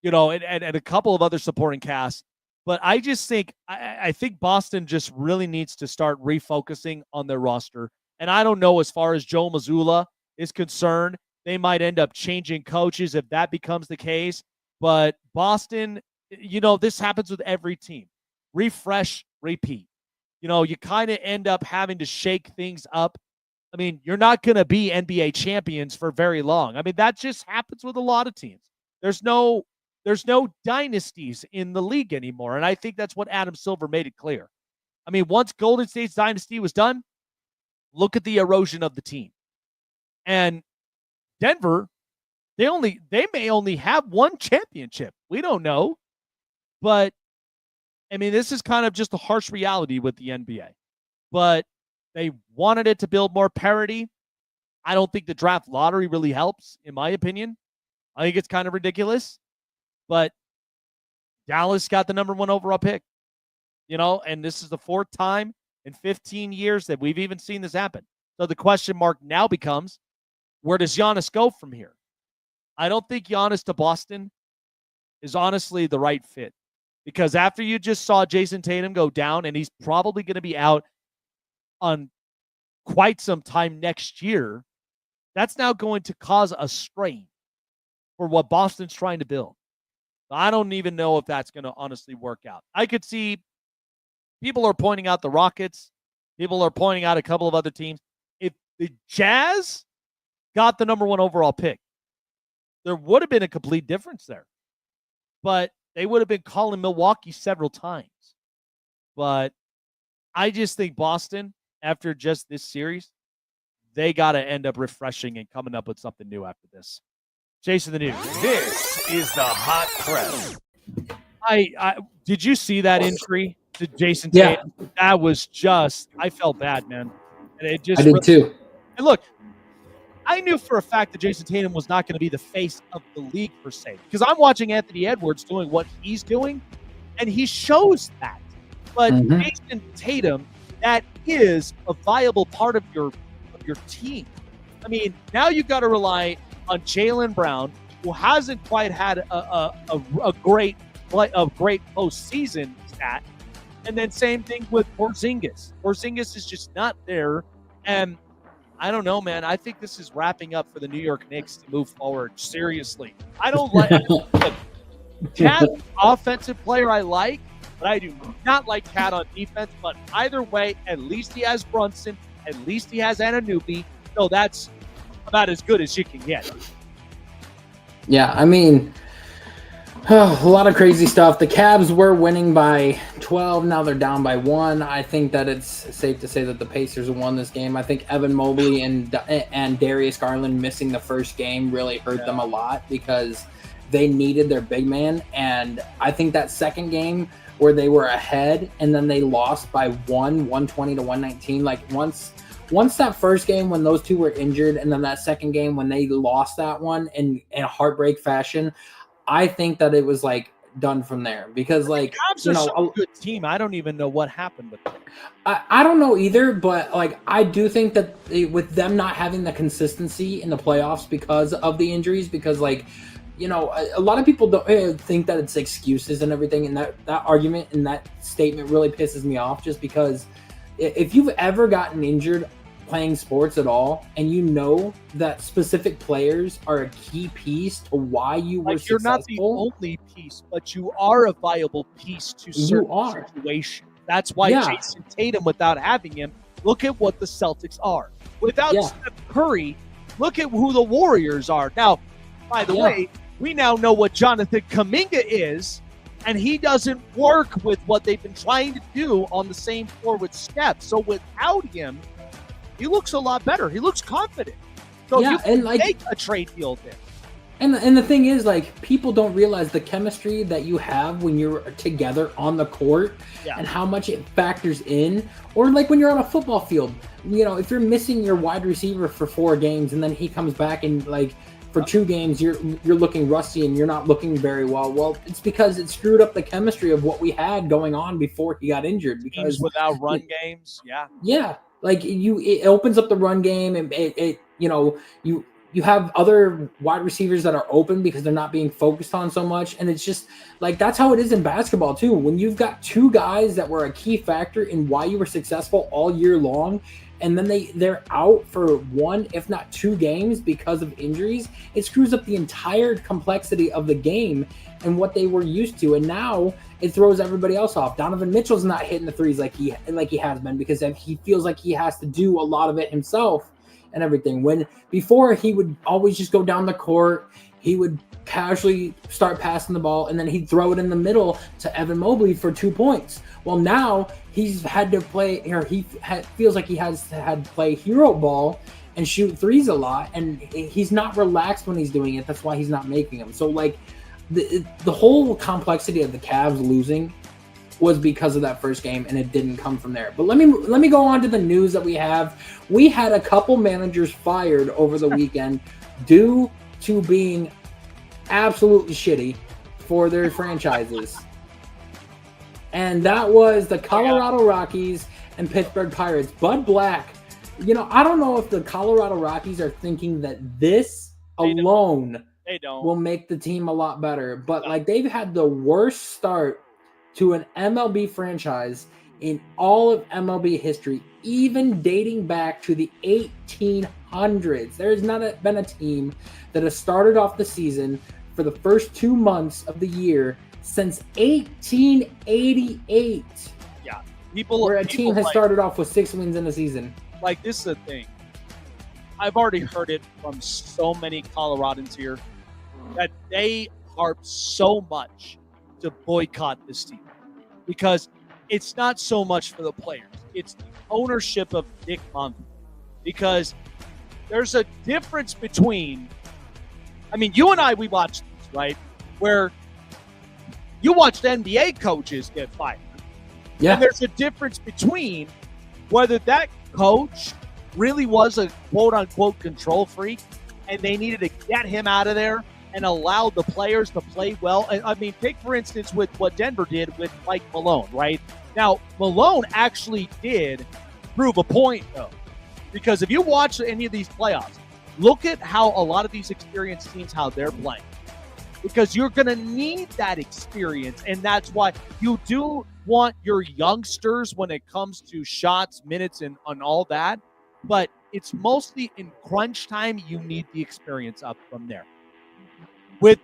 a couple of other supporting casts. But I just think, I think Boston just really needs to start refocusing on their roster. And I don't know, as far as Joe Mazzulla is concerned, they might end up changing coaches if that becomes the case. But Boston, this happens with every team. Refresh, repeat. You kind of end up having to shake things up. I mean, you're not going to be NBA champions for very long. I mean, that just happens with a lot of teams. There's no dynasties in the league anymore. And I think that's what Adam Silver made it clear. I mean, once Golden State's dynasty was done, look at the erosion of the team. And Denver, they may only have one championship. We don't know. But, I mean, this is kind of just a harsh reality with the NBA. But they wanted it to build more parity. I don't think the draft lottery really helps, in my opinion. I think it's kind of ridiculous. But Dallas got the number 1 overall pick. And this is the 4th time in 15 years that we've even seen this happen. So the question mark now becomes, where does Giannis go from here? I don't think Giannis to Boston is honestly the right fit. Because after you just saw Jason Tatum go down, and he's probably going to be out on quite some time next year, that's now going to cause a strain for what Boston's trying to build. I don't even know if that's going to honestly work out. I could see people are pointing out the Rockets. People are pointing out a couple of other teams. If the Jazz got the number 1 overall pick, there would have been a complete difference there. But they would have been calling Milwaukee several times. But I just think Boston, after just this series, they got to end up refreshing and coming up with something new after this. Jason, the news. This is the hot press. I did you see that injury to Jason Tatum? Yeah. That was just, I felt bad, man. And it just I did too. And look, I knew for a fact that Jason Tatum was not going to be the face of the league per se, because I'm watching Anthony Edwards doing what he's doing, and he shows that. But Jason Tatum, that is a viable part of your team. I mean, now you've got to rely on Jaylen Brown, who hasn't quite had a great postseason stat, and then same thing with Porzingis. Porzingis is just not there, and I don't know, man. I think this is wrapping up for the New York Knicks to move forward. Seriously. I don't like Cat, offensive player I like, but I do not like Cat on defense. But either way, at least he has Brunson. At least he has Anunoby. So that's about as good as you can get. Yeah, I mean, a lot of crazy stuff. The Cavs were winning by 12. Now they're down by 1. I think that it's safe to say that the Pacers won this game. I think Evan Mobley and Darius Garland missing the first game really hurt them a lot because they needed their big man. And I think that second game where they were ahead and then they lost by 120 to 119. Like once that first game when those two were injured, and then that second game when they lost that one in a heartbreak fashion, I think that it was like done from there because like Cavs are such a good team. I don't even know what happened with them. I don't know either, but like I do think that with them not having the consistency in the playoffs because of the injuries, because like a lot of people don't think that it's excuses and everything, and that argument and that statement really pisses me off just because if you've ever gotten injured playing sports at all, and you know that specific players are a key piece to why you were successful. You're not the only piece, but you are a viable piece to certain situations. That's why Jason Tatum, without having him, look at what the Celtics are. Without Steph Curry, look at who the Warriors are. Now, by the way, we now know what Jonathan Kuminga is, and he doesn't work with what they've been trying to do on the same floor with Steph. So without him, he looks a lot better. He looks confident. So you can make a trade deal there. And the thing is, like, people don't realize the chemistry that you have when you're together on the court and how much it factors in. Or like when you're on a football field, if you're missing your wide receiver for 4 games and then he comes back and like for 2 games you're looking rusty and you're not looking very well. Well, it's because it screwed up the chemistry of what we had going on before he got injured. Because without run games, like it opens up the run game, and you have other wide receivers that are open because they're not being focused on so much. And it's just like, that's how it is in basketball too. When you've got 2 guys that were a key factor in why you were successful all year long, and then they're out for 1, if not 2 games because of injuries, it screws up the entire complexity of the game and what they were used to. And now it throws everybody else off. Donovan Mitchell's not hitting the threes like he has been because he feels like he has to do a lot of it himself and everything. When before he would always just go down the court, he would casually start passing the ball, and then he'd throw it in the middle to Evan Mobley for 2 points. Well, now he's had to play, or feels like he has had to play hero ball and shoot threes a lot, and he's not relaxed when he's doing it. That's why he's not making them. So, like, the whole complexity of the Cavs losing was because of that first game, and it didn't come from there. But let me go on to the news that we have. We had a couple managers fired over the weekend due to being absolutely shitty for their franchises. And that was the Colorado Rockies and Pittsburgh Pirates. Bud Black, I don't know if the Colorado Rockies are thinking that this alone will make the team a lot better. But like, they've had the worst start to an MLB franchise in all of MLB history, even dating back to the 1800s. There has not been a team that has started off the season for the first 2 months of the year since 1888. Yeah. Where a team has started off with 6 wins in a season. Like, this is the thing. I've already heard it from so many Coloradans here that they harp so much to boycott this team because it's not so much for the players. It's the ownership of Nick Monk, because there's a difference between, you and I, we watched this, right? Where you watched NBA coaches get fired. Yeah. And there's a difference between whether that coach really was a quote-unquote control freak and they needed to get him out of there and allow the players to play well. Take, for instance, with what Denver did with Mike Malone, right? Now, Malone actually did prove a point, though, because if you watch any of these playoffs, look at how a lot of these experienced teams, how they're playing, because you're going to need that experience, and that's why you do want your youngsters when it comes to shots, minutes, and all that, but it's mostly in crunch time you need the experience up from there. With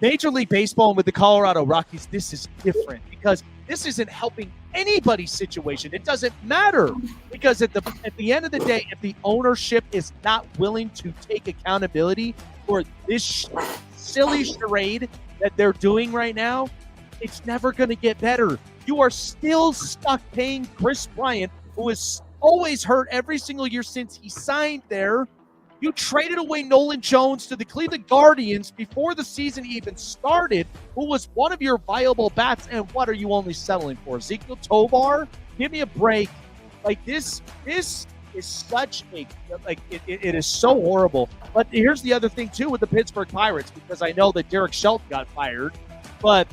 Major League Baseball and with the Colorado Rockies, this is different because this isn't helping anybody's situation. It doesn't matter because at the end of the day, if the ownership is not willing to take accountability for this silly charade that they're doing right now, it's never going to get better. You are still stuck paying Chris Bryant, who is always hurt every single year since he signed there. You traded away Nolan Jones to the Cleveland Guardians before the season even started, who was one of your viable bats, and what are you only settling for? Ezekiel Tovar? Give me a break. Like, this is such a, it is so horrible. But here's the other thing, too, with the Pittsburgh Pirates, because I know that Derek Shelton got fired, but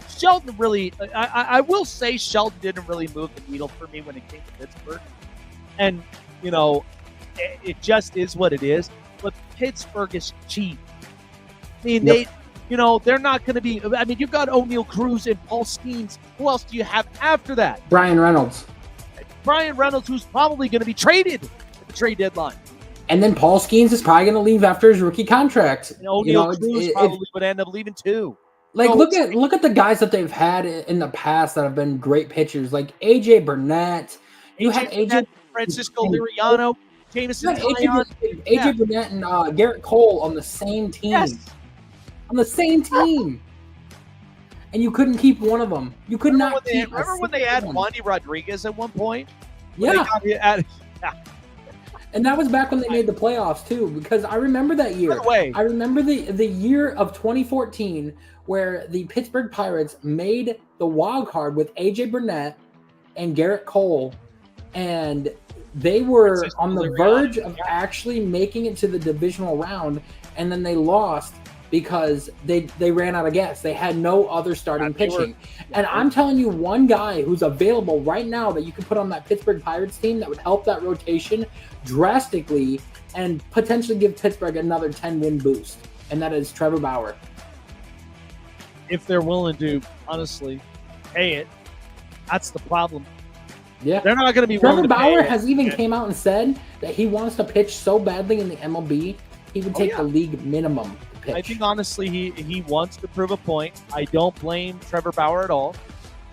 Shelton really, I will say Shelton didn't really move the needle for me when it came to Pittsburgh. And, it just is what it is. But Pittsburgh is cheap. They're not going to be. You've got O'Neal Cruz and Paul Skeens. Who else do you have after that? Brian Reynolds, who's probably going to be traded at the trade deadline. And then Paul Skeens is probably going to leave after his rookie contract. And O'Neal Cruz probably would end up leaving too. Like, look at the guys that they've had in the past that have been great pitchers, like AJ Burnett. You had AJ Francisco Liriano. AJ Burnett and Garrett Cole on the same team. Yes. On the same team. And you couldn't keep one of them. You could not keep Remember when they had Wandy Rodriguez at one point? Yeah. And that was back when they made the playoffs, too, because I remember that year. By the way, I remember the year of 2014 where the Pittsburgh Pirates made the wild card with AJ Burnett and Garrett Cole, and they were on the verge of actually making it to the divisional round, and then they lost because they ran out of gas. They had no other starting pitching. And I'm telling you, one guy who's available right now that you could put on that Pittsburgh Pirates team that would help that rotation drastically and potentially give Pittsburgh another 10-win boost, and that is Trevor Bauer. If they're willing to, honestly, pay it, that's the problem. Yeah, they're not going to be. Trevor Bauer has even came out and said that he wants to pitch so badly in the MLB, he would take the league minimum to pitch. I think honestly, he wants to prove a point. I don't blame Trevor Bauer at all.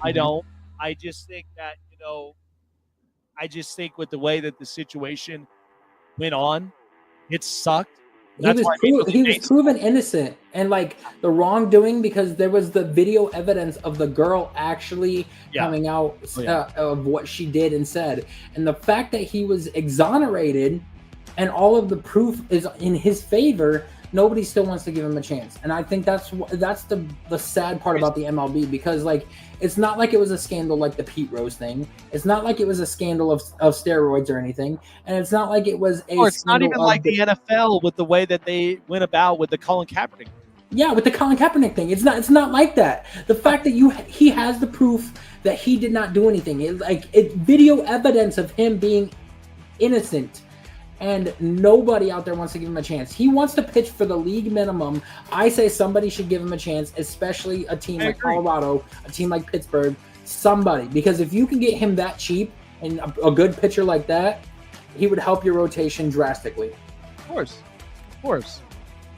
I don't. I just think that with the way that the situation went on, it sucked. He was proven innocent and like the wrongdoing because there was the video evidence of the girl actually coming out of what she did and said. And the fact that he was exonerated and all of the proof is in his favor nobody still wants to give him a chance. And I think that's the sad part about the MLB, because like it's not like it was a scandal like the Pete Rose thing. It's not like it was a scandal of steroids or anything, and it's not like it was a. Or it's not even like the NFL with the way that they went about with the Colin Kaepernick. Yeah, with the Colin Kaepernick thing, it's not like that. The fact that he has the proof that he did not do anything, it's video evidence of him being innocent, and nobody out there wants to give him a chance. He wants to pitch for the league minimum. I say somebody should give him a chance, especially a team like Colorado, a team like Pittsburgh, somebody, because if you can get him that cheap and a good pitcher like that, he would help your rotation drastically. Of course.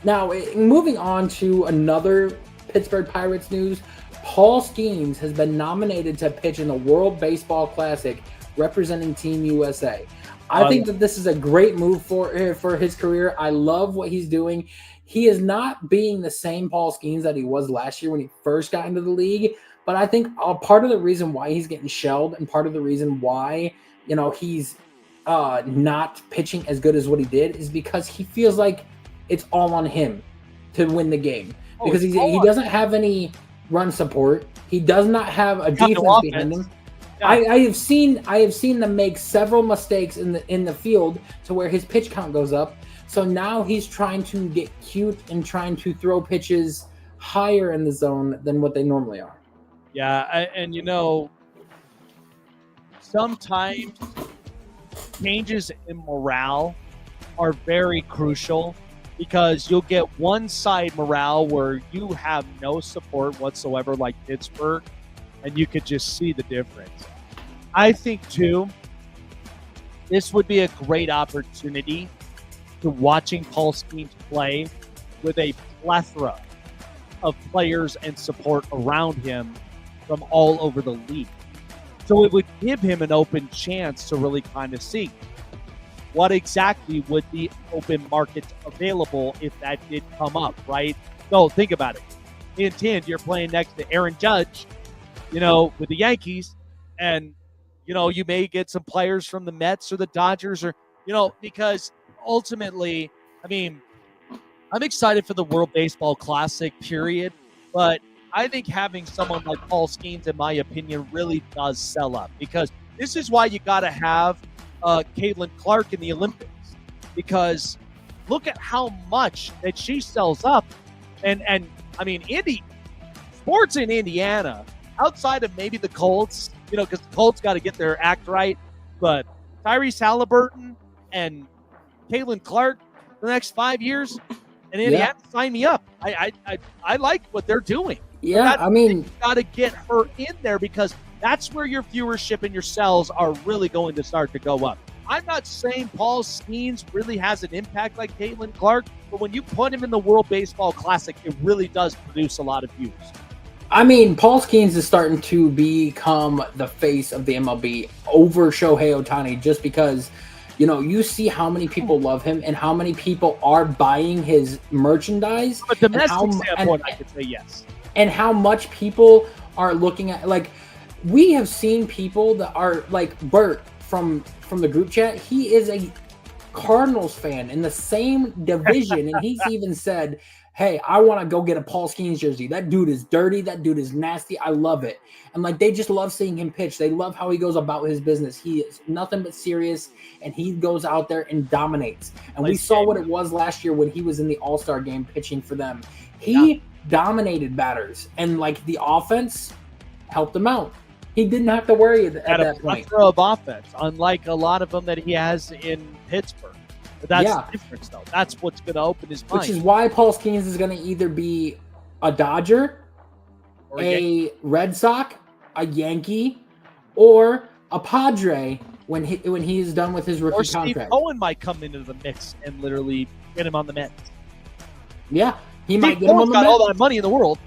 Now, moving on to another Pittsburgh Pirates news, Paul Skeens has been nominated to pitch in the World Baseball Classic representing Team USA. I think that this is a great move for his career. I love what he's doing. He is not being the same Paul Skeens that he was last year when he first got into the league, but I think part of the reason why he's getting shelled and part of the reason why, he's not pitching as good as what he did is because he feels like it's all on him to win the game, because he doesn't have any run support. He does not have a defense behind him. Yeah. I have seen them make several mistakes in the field to where his pitch count goes up. So now he's trying to get cute and trying to throw pitches higher in the zone than what they normally are. Yeah, and sometimes changes in morale are very crucial, because you'll get one side morale where you have no support whatsoever, like Pittsburgh, and you could just see the difference. I think, too, this would be a great opportunity to watching Paul Skeens play with a plethora of players and support around him from all over the league. So it would give him an open chance to really kind of see what exactly would be open market available if that did come up, right? So think about it. Intend you're playing next to Aaron Judge, with the Yankees, and, you may get some players from the Mets or the Dodgers, or, because ultimately, I'm excited for the World Baseball Classic, period, but I think having someone like Paul Skeens, in my opinion, really does sell up, because this is why you got to have Caitlin Clark in the Olympics, because look at how much that she sells up. And sports in Indiana, outside of maybe the Colts, because the Colts got to get their act right, but Tyrese Halliburton and Caitlin Clark for the next 5 years, and Indiana, sign me up. I like what they're doing. Yeah, you got to get her in there, because that's where your viewership and your sales are really going to start to go up. I'm not saying Paul Skeens really has an impact like Caitlin Clark, but when you put him in the World Baseball Classic, it really does produce a lot of views. Paul Skeens is starting to become the face of the MLB over Shohei Ohtani, just because, you see how many people love him and how many people are buying his merchandise. From a domestic standpoint, I could say yes. And how much people are looking at, we have seen people that are like Bert from the group chat. He is a Cardinals fan in the same division, and he's even said, hey, I want to go get a Paul Skeens jersey. That dude is dirty. That dude is nasty. I love it. And they just love seeing him pitch. They love how he goes about his business. He is nothing but serious, and he goes out there and dominates. And we saw what it was last year when he was in the All-Star game pitching for them. He dominated batters, and the offense helped him out. He didn't have to worry at that point. Of offense, unlike a lot of them that he has in Pittsburgh. But that's the difference, though. That's what's going to open his mind. Which is why Paul Skeens is going to either be a Dodger, or a Red Sox, a Yankee, or a Padre when he is done with his rookie contract. Steve Cohen might come into the mix and literally get him on the Mets. Yeah, he Steve might get him on the got Mets. all that money in the world.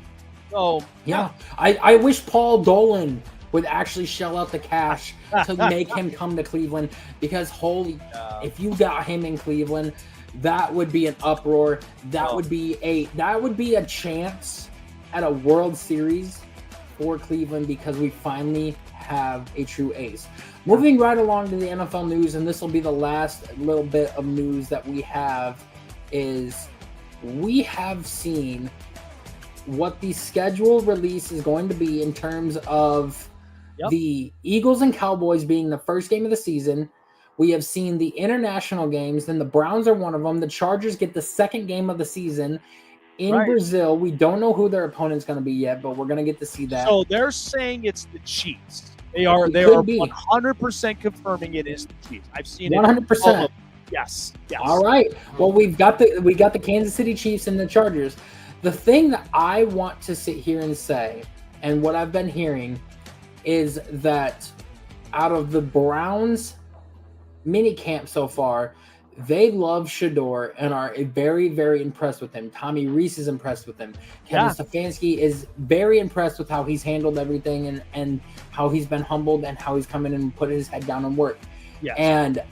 So yeah. I wish Paul Dolan would actually shell out the cash to make him come to Cleveland, because if you got him in Cleveland, that would be an uproar. That would be a chance at a World Series for Cleveland, because we finally have a true ace. Moving right along to the NFL news, and this will be the last little bit of news that we have, is we have seen what the schedule release is going to be in terms of the Eagles and Cowboys being the first game of the season. We have seen the international games, then the Browns are one of them. The Chargers get the second game of the season in Brazil. We don't know who their opponent's going to be yet, but we're going to get to see that. So they're saying it's the Chiefs. They are 100% confirming it is the Chiefs. I've seen 100%. Yes. All right. Well, we got the Kansas City Chiefs and the Chargers. The thing that I want to sit here and say, and what I've been hearing, is that out of the Browns mini camp so far, they love Shador and are very, very impressed with him. Tommy Reese is impressed with him. Kevin Stefanski is very impressed with how he's handled everything and how he's been humbled and how he's come in and put his head down and work. Yes. And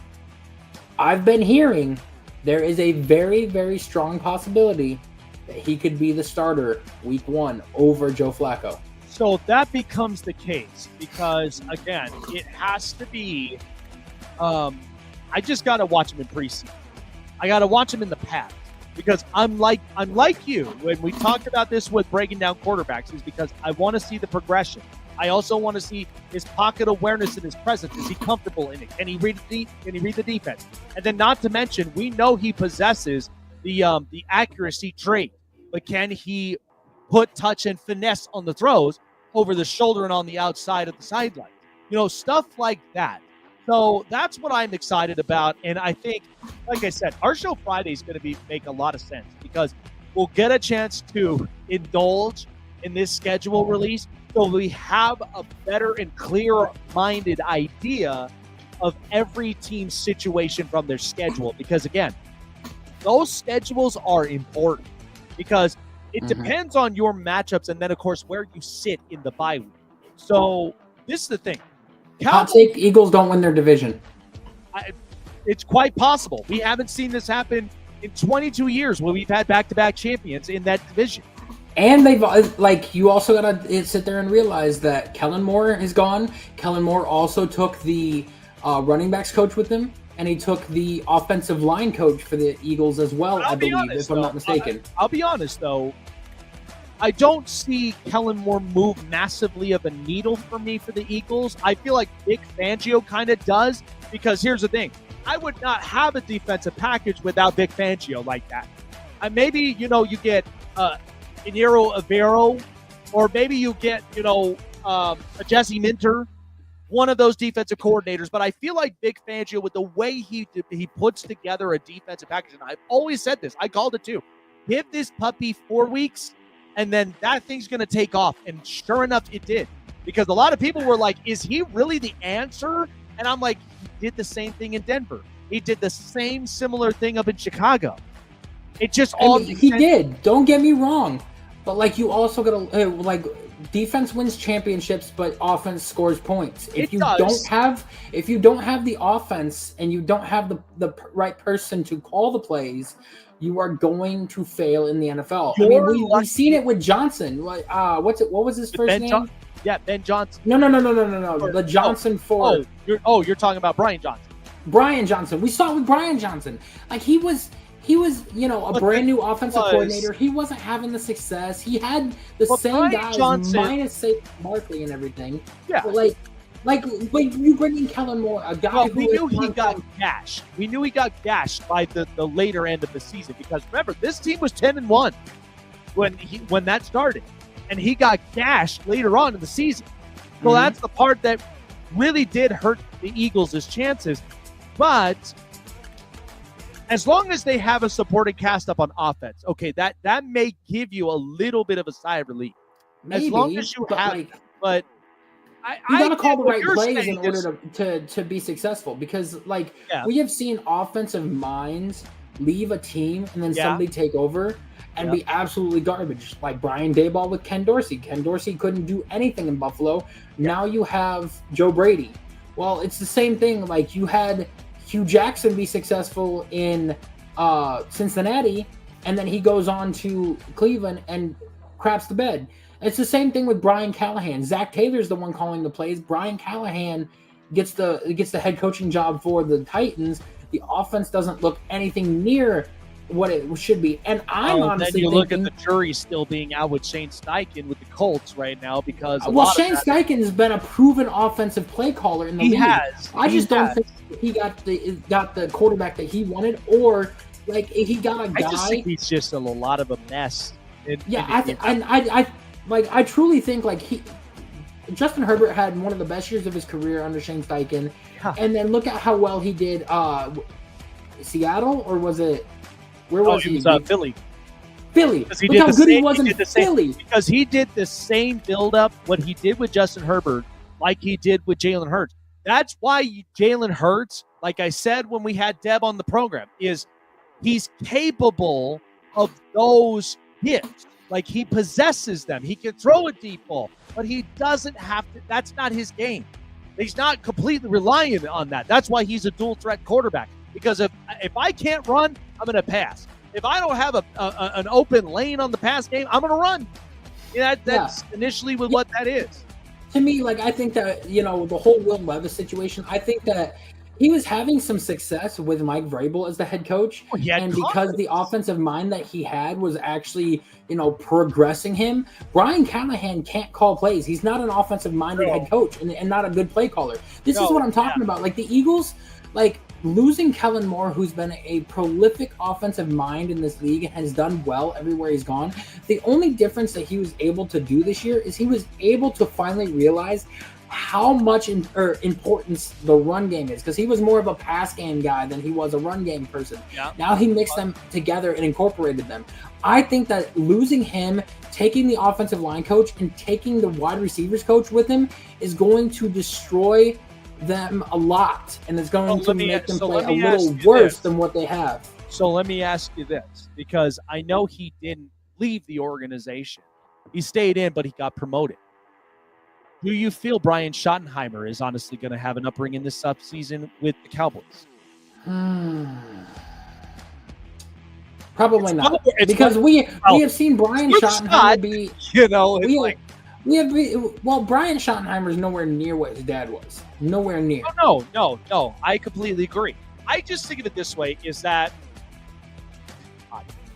I've been hearing there is a very, very strong possibility that he could be the starter week 1 over Joe Flacco. So that becomes the case because, again, it has to be I just got to watch him in preseason. I got to watch him in the past because I'm like you when we talked about this with breaking down quarterbacks is because I want to see the progression. I also want to see his pocket awareness and his presence. Is he comfortable in it? Can he read the defense? And then not to mention, we know he possesses the accuracy trait, but can he put touch and finesse on the throws over the shoulder and on the outside of the sideline? Stuff like that. So that's what I'm excited about. And I think, like I said, our show Friday is going to make a lot of sense because we'll get a chance to indulge in this schedule release so we have a better and clear-minded idea of every team's situation from their schedule. Because, again, those schedules are important because it depends on your matchups and then, of course, where you sit in the bye week. So this is the thing. Hot take, Eagles don't win their division. It's quite possible. We haven't seen this happen in 22 years where we've had back-to-back champions in that division. And they've you also got to sit there and realize that Kellen Moore is gone. Kellen Moore also took the running backs coach with him, and he took the offensive line coach for the Eagles as well, I believe, if I'm not mistaken. I'll be honest, though. I don't see Kellen Moore move massively of a needle for me for the Eagles. I feel like Vic Fangio kind of does because here's the thing. I would not have a defensive package without Vic Fangio like that. Maybe, you get Eniro Avero, or maybe you get, a Jesse Minter, one of those defensive coordinators. But I feel like Vic Fangio, with the way he puts together a defensive package, and I've always said this, I called it too, give this puppy 4 weeks, and then that thing's going to take off. And sure enough, it did. Because a lot of people were like, is he really the answer? And I'm like, he did the same thing in Denver. He did the same similar thing up in Chicago. It just he did. Don't get me wrong. But, you also got to, defense wins championships, but offense scores points. If you don't have the offense and you don't have the right person to call the plays, you are going to fail in the NFL. We've seen it with Johnson. What was his first name? Ben Johnson. No. The Johnson for. You're talking about Brian Johnson. Brian Johnson. We saw it with Brian Johnson. He was a brand new offensive coordinator. He wasn't having the success. He had the same Brian guys Johnson, minus Barkley and everything. Yeah. But you bring in Kellen Moore, a guy who we knew he got gashed. We knew he got gashed by the later end of the season because remember, this team was 10-1 when that started, and he got gashed later on in the season. So that's the part that really did hurt the Eagles' chances. But as long as they have a supporting cast up on offense, okay, that may give you a little bit of a sigh of relief. Maybe, as long as you have, but. You got to call the right plays in order to be successful because, we have seen offensive minds leave a team and then somebody take over and be absolutely garbage, like Brian Daboll with Ken Dorsey. Ken Dorsey couldn't do anything in Buffalo. Now you have Joe Brady. Well, it's the same thing. You had Hugh Jackson be successful in Cincinnati, and then he goes on to Cleveland and craps the bed. It's the same thing with Brian Callahan. Zach Taylor's the one calling the plays. Brian Callahan gets the head coaching job for the Titans. The offense doesn't look anything near what it should be. And I'm honestly then you thinking, look at the jury still being out with Shane Steichen with the Colts right now because Shane Steichen has been a proven offensive play caller in the league. I just don't think he got the quarterback that he wanted, or like he got a guy. I just think he's just a lot of a mess. I truly think like Justin Herbert had one of the best years of his career under Shane Steichen, and then look at how well he did. Seattle, or was it? Where was he? It was Philly. Philly. Look how good he was in Philly. Because he did the same build-up, what he did with Justin Herbert, like he did with Jalen Hurts. That's why Jalen Hurts, like I said when we had Deb on the program, is he's capable of those hits. Like he possesses them. He can throw a deep ball, but he doesn't have to. That's not his game. He's not completely reliant on that. That's why he's a dual-threat quarterback. Because if I can't run, I'm going to pass. If I don't have an open lane on the pass game, I'm going to run. That's initially what that is. To me, like I think that, the whole Will Levis situation, I think that he was having some success with Mike Vrabel as the head coach. And because the offensive mind that he had was actually, progressing him, Brian Callahan can't call plays. He's not an offensive-minded head coach and not a good play caller. This is what I'm talking about. Like the Eagles, like losing Kellen Moore, who's been a prolific offensive mind in this league and has done well everywhere he's gone. The only difference that he was able to do this year is he was able to finally realize how much importance the run game is, because he was more of a pass game guy than he was a run game person. Yeah. Now he mixed them together and incorporated them. I think that losing him, taking the offensive line coach and taking the wide receivers coach with him is going to destroy them a lot, and it's going to make them play a little worse than what they have. So let me ask you this, because I know he didn't leave the organization. He stayed in, but he got promoted. Do you feel Brian Schottenheimer is honestly going to have an upbringing this offseason with the Cowboys? Probably not, because we have seen Brian Schottenheimer be. Brian Schottenheimer is nowhere near what his dad was. Nowhere near. No. I completely agree. I just think of it this way: is that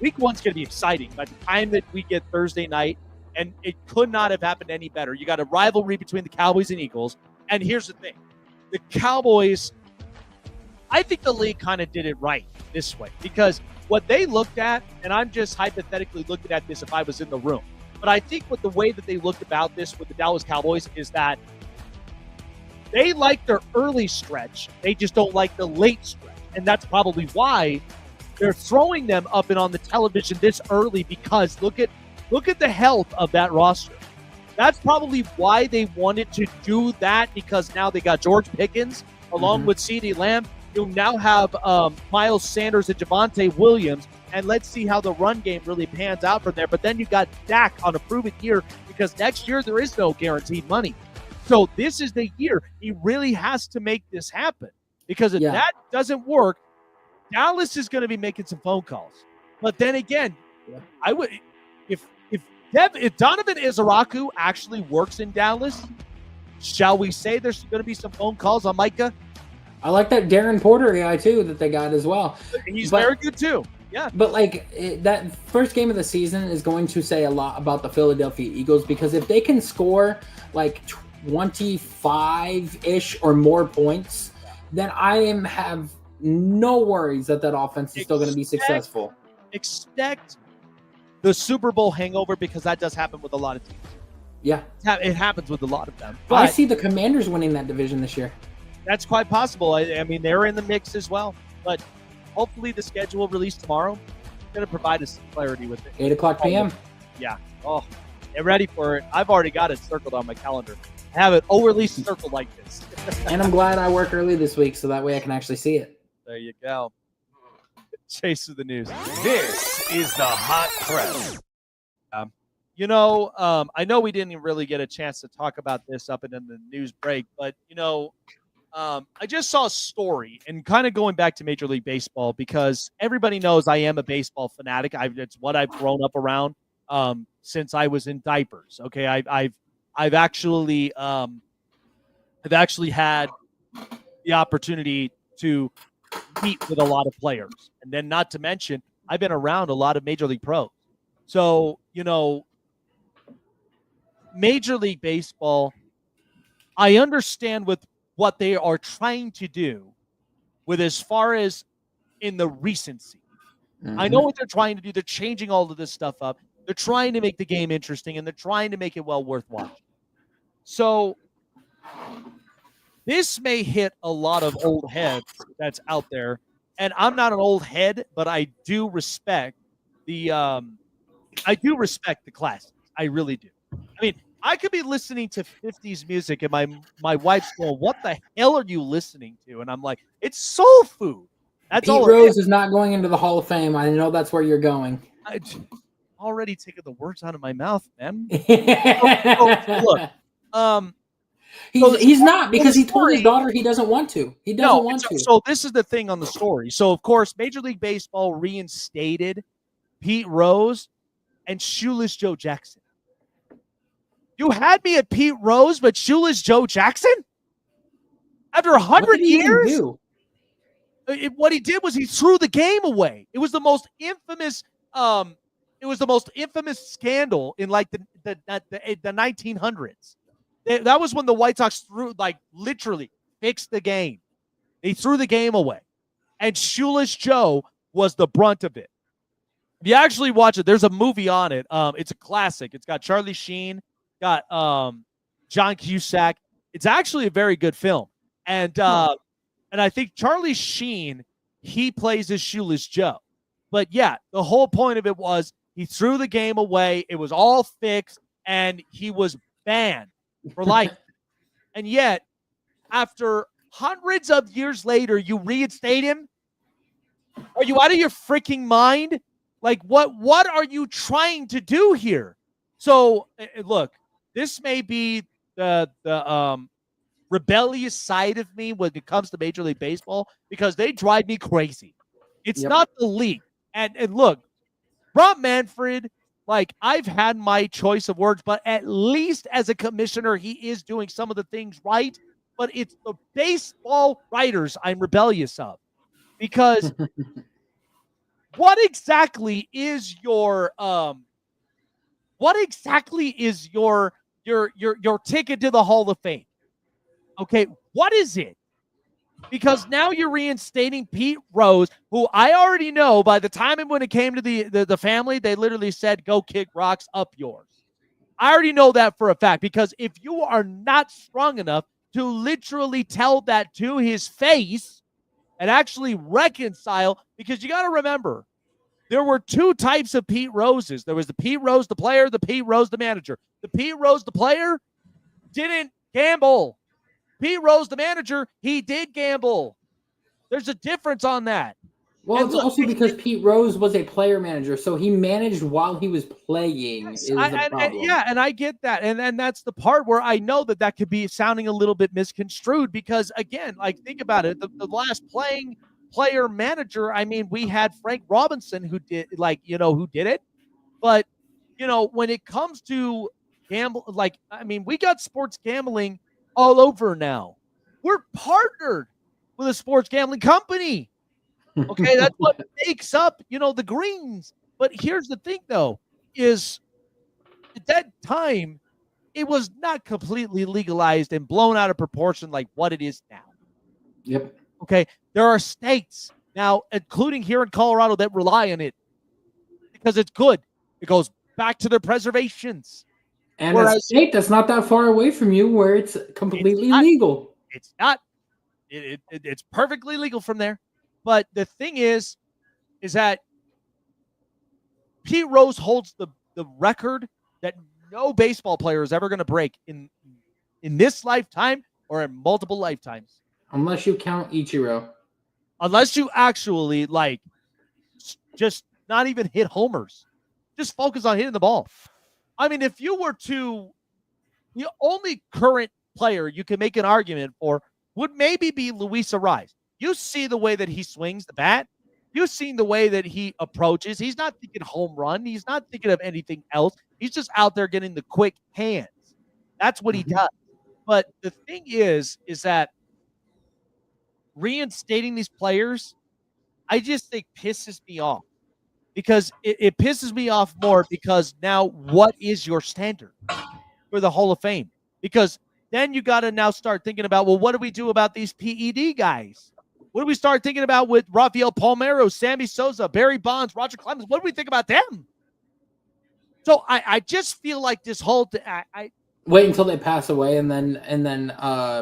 week one's going to be exciting. By the time that we get Thursday night, and it could not have happened any better. You got a rivalry between the Cowboys and Eagles. And here's the thing: the Cowboys, I think the league kind of did it right this way, because what they looked at, and I'm just hypothetically looking at this if I was in the room, but I think the way that they looked about this with the Dallas Cowboys is that they like their early stretch. They just don't like the late stretch. And that's probably why they're throwing them up and on the television this early, because look at the health of that roster. That's probably why they wanted to do that, because now they got George Pickens along with CeeDee Lamb. You now have Miles Sanders and Javonte Williams, and let's see how the run game really pans out from there. But then you got Dak on a proven year, because next year there is no guaranteed money. So this is the year he really has to make this happen, because if that doesn't work, Dallas is going to be making some phone calls. But then again, I would if Donovan Izaraku actually works in Dallas, shall we say there's going to be some phone calls on Micah? I like that Darren Porter guy too that they got as well. He's very good too. Yeah. But that first game of the season is going to say a lot about the Philadelphia Eagles, because if they can score like 25-ish or more points, then I have no worries that offense is still going to be successful. Expect the Super Bowl hangover, because that does happen with a lot of teams. Yeah. It happens with a lot of them. But I see the Commanders winning that division this year. That's quite possible. I mean, they're in the mix as well. But hopefully the schedule released tomorrow is going to provide us some clarity with it. 8:00 p.m. Yeah. Oh, get ready for it. I've already got it circled on my calendar. I have it overly circled like this. And I'm glad I work early this week, so that way I can actually see it. There you go. Chase of the news. This is the Hot Press. I know we didn't really get a chance to talk about this up in the news break, but, I just saw a story, and kind of going back to Major League Baseball, because everybody knows I am a baseball fanatic. It's what I've grown up around since I was in diapers. Okay, I've actually had the opportunity to meet with a lot of players, and then not to mention I've been around a lot of Major League pros. So, Major League Baseball, I understand with what they are trying to do with as far as in the recency. I know what they're trying to do. They're changing all of this stuff up. They're trying to make the game interesting, and they're trying to make it well worth watching. So this may hit a lot of old heads that's out there. And I'm not an old head, but I do respect the classics. I really do. I mean, I could be listening to 50s music and my wife's going, "What the hell are you listening to?" And I'm like, "It's soul food." That's Pete all. Rose is not going into the Hall of Fame. I know that's where you're going. I already taken the words out of my mouth, man. Look, he's not, because he told his daughter he doesn't want to. He doesn't want to. So this is the thing on the story. So of course, Major League Baseball reinstated Pete Rose and Shoeless Joe Jackson. You had me at Pete Rose, but Shoeless Joe Jackson? After 100 years? What he did was he threw the game away. It was the most infamous scandal in like the 1900s. That was when the White Sox literally fixed the game. They threw the game away. And Shoeless Joe was the brunt of it. If you actually watch it, there's a movie on it. It's a classic. It's got Charlie Sheen, got John Cusack. It's actually a very good film. And I think Charlie Sheen, he plays as Shoeless Joe. But yeah, the whole point of it was he threw the game away. It was all fixed, and he was banned for life. And yet, after hundreds of years later, you reinstate him? Are you out of your freaking mind? Like, what are you trying to do here? So, look, this may be the rebellious side of me when it comes to Major League Baseball, because they drive me crazy. It's not the league. And look, Rob Manfred, like, I've had my choice of words, but at least as a commissioner, he is doing some of the things right. But it's the baseball writers I'm rebellious of, because what exactly is your ticket to the Hall of Fame? Okay, what is it? Because now you're reinstating Pete Rose, who I already know by the time when it came to the family, they literally said, "Go kick rocks, up yours." I already know that for a fact, because if you are not strong enough to literally tell that to his face and actually reconcile, because you got to remember, there were two types of Pete Roses. There was the Pete Rose, the player, the Pete Rose, the manager. The Pete Rose, the player, didn't gamble. Pete Rose, the manager, he did gamble. There's a difference on that. Well, and it's also because Pete Rose was a player manager, so he managed while he was playing. Yes, and I get that. And that's the part where I know that could be sounding a little bit misconstrued, because, again, like, think about it. The last player manager, I mean, we had Frank Robinson who did it. But, when it comes to gamble, like, I mean, we got sports gambling all over now. We're partnered with a sports gambling company. Okay, that's what makes up, the greens. But here's the thing, though, is at that time, it was not completely legalized and blown out of proportion like what it is now. Yep. Okay, there are states now, including here in Colorado, that rely on it because it's good. It goes back to their preservations. And a state that's not that far away from you, where it's completely legal. It's not. It's perfectly legal from there. But the thing is that Pete Rose holds the record that no baseball player is ever going to break in this lifetime or in multiple lifetimes. Unless you count Ichiro. Unless you actually, like, just not even hit homers. Just focus on hitting the ball. I mean, if you were to, the only current player you can make an argument for would maybe be Luis Arraez. You see the way that he swings the bat. You've seen the way that he approaches. He's not thinking home run. He's not thinking of anything else. He's just out there getting the quick hands. That's what he does. But the thing is that reinstating these players, I just think pisses me off. because it pisses me off more because now what is your standard for the Hall of Fame? Because then you got to now start thinking about, well, what do we do about these PED guys? What do we start thinking about with Rafael Palmeiro, Sammy Sosa, Barry Bonds, Roger Clemens? What do we think about them? So I just feel like this whole Wait until they pass away and then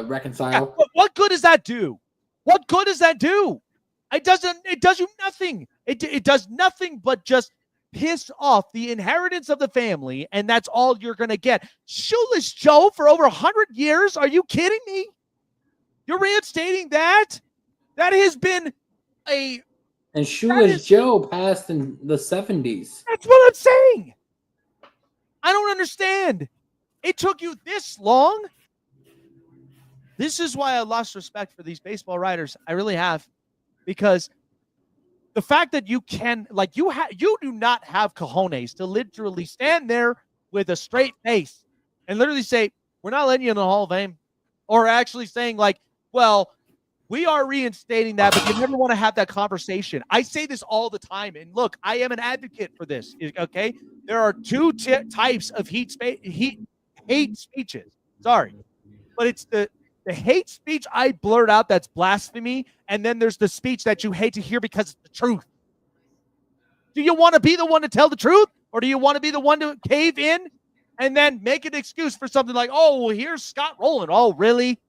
reconcile. Yeah, what good does that do? What good does that do? It does you nothing. It does nothing but just piss off the inheritance of the family, and that's all you're going to get. Shoeless Joe for over 100 years? Are you kidding me? You're reinstating that? That has been And Shoeless Joe passed in the 70s. That's what I'm saying. I don't understand. It took you this long? This is why I lost respect for these baseball writers. I really have. Because the fact that you can, like, you do not have cojones to literally stand there with a straight face and literally say, we're not letting you in the Hall of Fame. Or actually saying, like, well, we are reinstating that, but you never want to have that conversation. I say this all the time. And look, I am an advocate for this. Okay. There are two types of hate speeches. Sorry. But it's the hate speech I blurt out that's blasphemy. And then there's the speech that you hate to hear because it's the truth. Do you want to be the one to tell the truth? Or do you want to be the one to cave in and then make an excuse for something like, oh, well, here's Scott Rowland. Oh, really?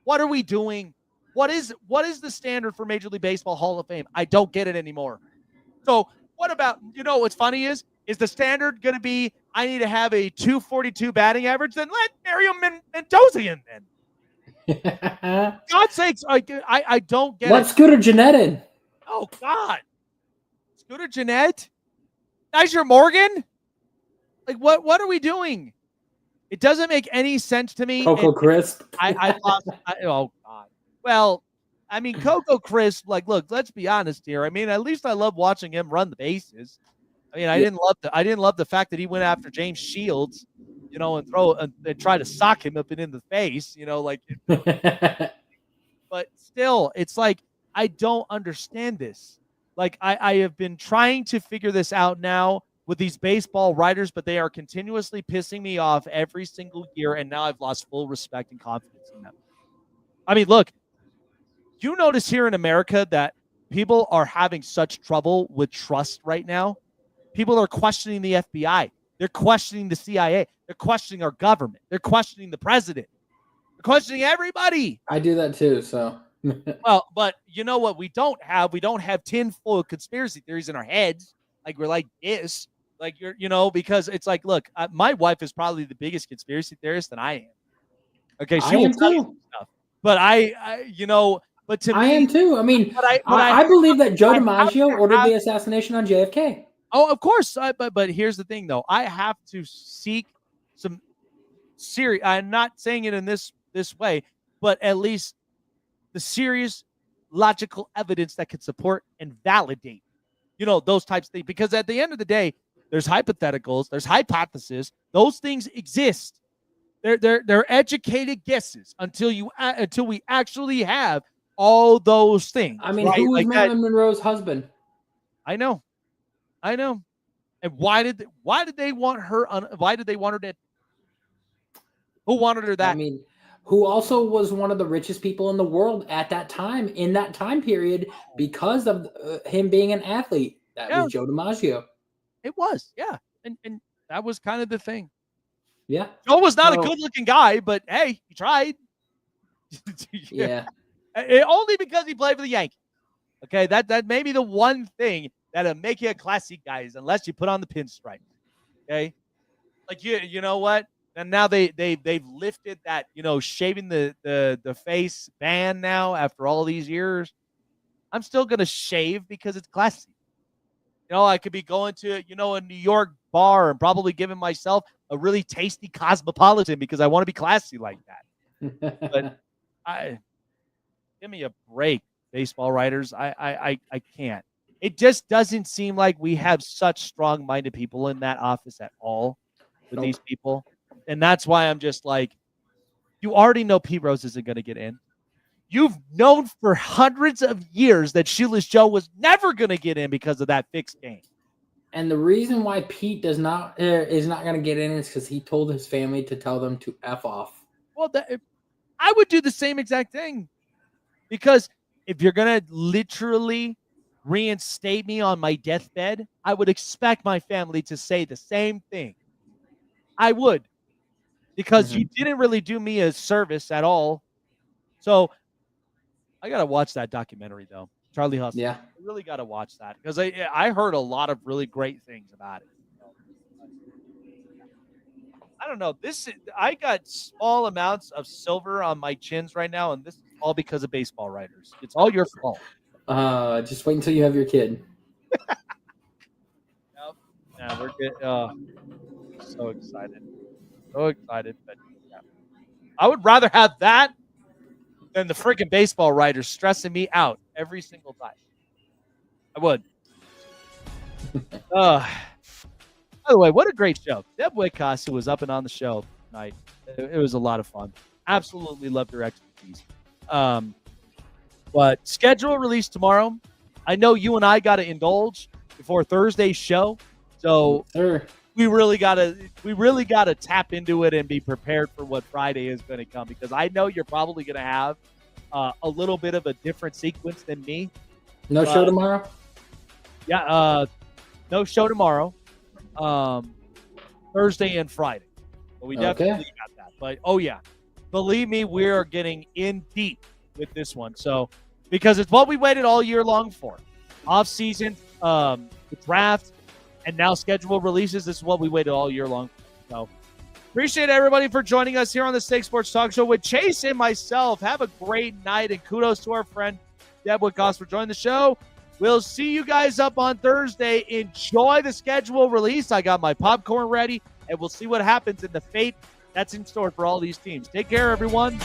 What are we doing? What is the standard for Major League Baseball Hall of Fame? I don't get it anymore. So what about, what's funny is the standard going to be, I need to have a 242 batting average? Then let Mario Mendoza in then. God's sakes, I don't get it. What's Scooter Gennett in? Oh, God. Scooter Gennett? Niger Morgan? Like, what are we doing? It doesn't make any sense to me. Coco Crisp. Oh, God. Well, I mean, Coco Crisp, like, look, let's be honest here. I mean, at least I love watching him run the bases. I mean, I didn't love the fact that he went after James Shields, and try to sock him up and in the face, but still, it's like, I don't understand this. Like, I have been trying to figure this out now with these baseball writers, but they are continuously pissing me off every single year, and now I've lost full respect and confidence in them. I mean, look, you notice here in America that people are having such trouble with trust right now. People are questioning the FBI. They're questioning the CIA. They're questioning our government. They're questioning the president. They're questioning everybody. I do that too, so. Well, but you know what we don't have? We don't have tinfoil conspiracy theories in our heads. Like, we're like this. Like, because it's like, look, my wife is probably the biggest conspiracy theorist than I am. Okay, she will tell you stuff. But but to me, I am too. I mean, I believe that Joe DiMaggio ordered the assassination on JFK. Oh, of course. But here's the thing, though. I have to seek some serious. I'm not saying it in this way, but at least the serious, logical evidence that could support and validate, those types of things. Because at the end of the day, there's hypotheticals, there's hypotheses. Those things exist. They're educated guesses until we actually have all those things. I mean, right? Who was Marilyn Monroe's husband? I know. And why did they want her? Why did they want her dead? Who wanted her that? I mean, who also was one of the richest people in the world at that time, in that time period, because of him being an athlete. That was Joe DiMaggio. It was, yeah. And that was kind of the thing. Yeah. Joe was not a good-looking guy, but hey, he tried. Yeah. Only because he played for the Yankees. Okay, that may be the one thing that'll make you a classy guy, is unless you put on the pinstripe. Okay? Like, you know what? And now they've lifted that, shaving the face ban now after all these years. I'm still gonna shave because it's classy. I could be going to, a New York bar and probably giving myself a really tasty Cosmopolitan because I want to be classy like that. But give me a break, baseball writers. I can't. It just doesn't seem like we have such strong-minded people in that office at all with these people. And that's why I'm just like, you already know Pete Rose isn't going to get in. You've known for hundreds of years that Shoeless Joe was never going to get in because of that fixed game. And the reason why Pete is not going to get in is because he told his family to tell them to F off. Well, I would do the same exact thing, because if you're going to literally reinstate me on my deathbed, I would expect my family to say the same thing. I would, because you didn't really do me a service at all. So I got to watch that documentary, though. Charlie Hustle. Yeah. I really got to watch that, because I heard a lot of really great things about it. I don't know. I got small amounts of silver on my chins right now, and this is all because of baseball writers. It's all your fault. Just wait until you have your kid. Yeah, we're good. So excited. But yeah. I would rather have that than the freaking baseball writers stressing me out every single time. I would. By the way, what a great show. Deb Whitcas, who was up and on the show tonight. It was a lot of fun. Absolutely loved her expertise. But schedule release tomorrow. I know you and I got to indulge before Thursday's show. So we really gotta tap into it and be prepared for what Friday is going to come, because I know you're probably going to have a little bit of a different sequence than me. No show tomorrow? Yeah, no show tomorrow. Thursday and Friday. But we definitely got that. But believe me, we are getting in deep with this one. So, because it's what we waited all year long for. Off season, the draft, and now scheduled releases. This is what we waited all year long for. So appreciate everybody for joining us here on the Snake Sports Talk Show with Chase and myself. Have a great night, and kudos to our friend Deb Whitcas for joining the show. We'll see you guys up on Thursday. Enjoy the schedule release. I got my popcorn ready, and we'll see what happens in the fate that's in store for all these teams. Take care, everyone.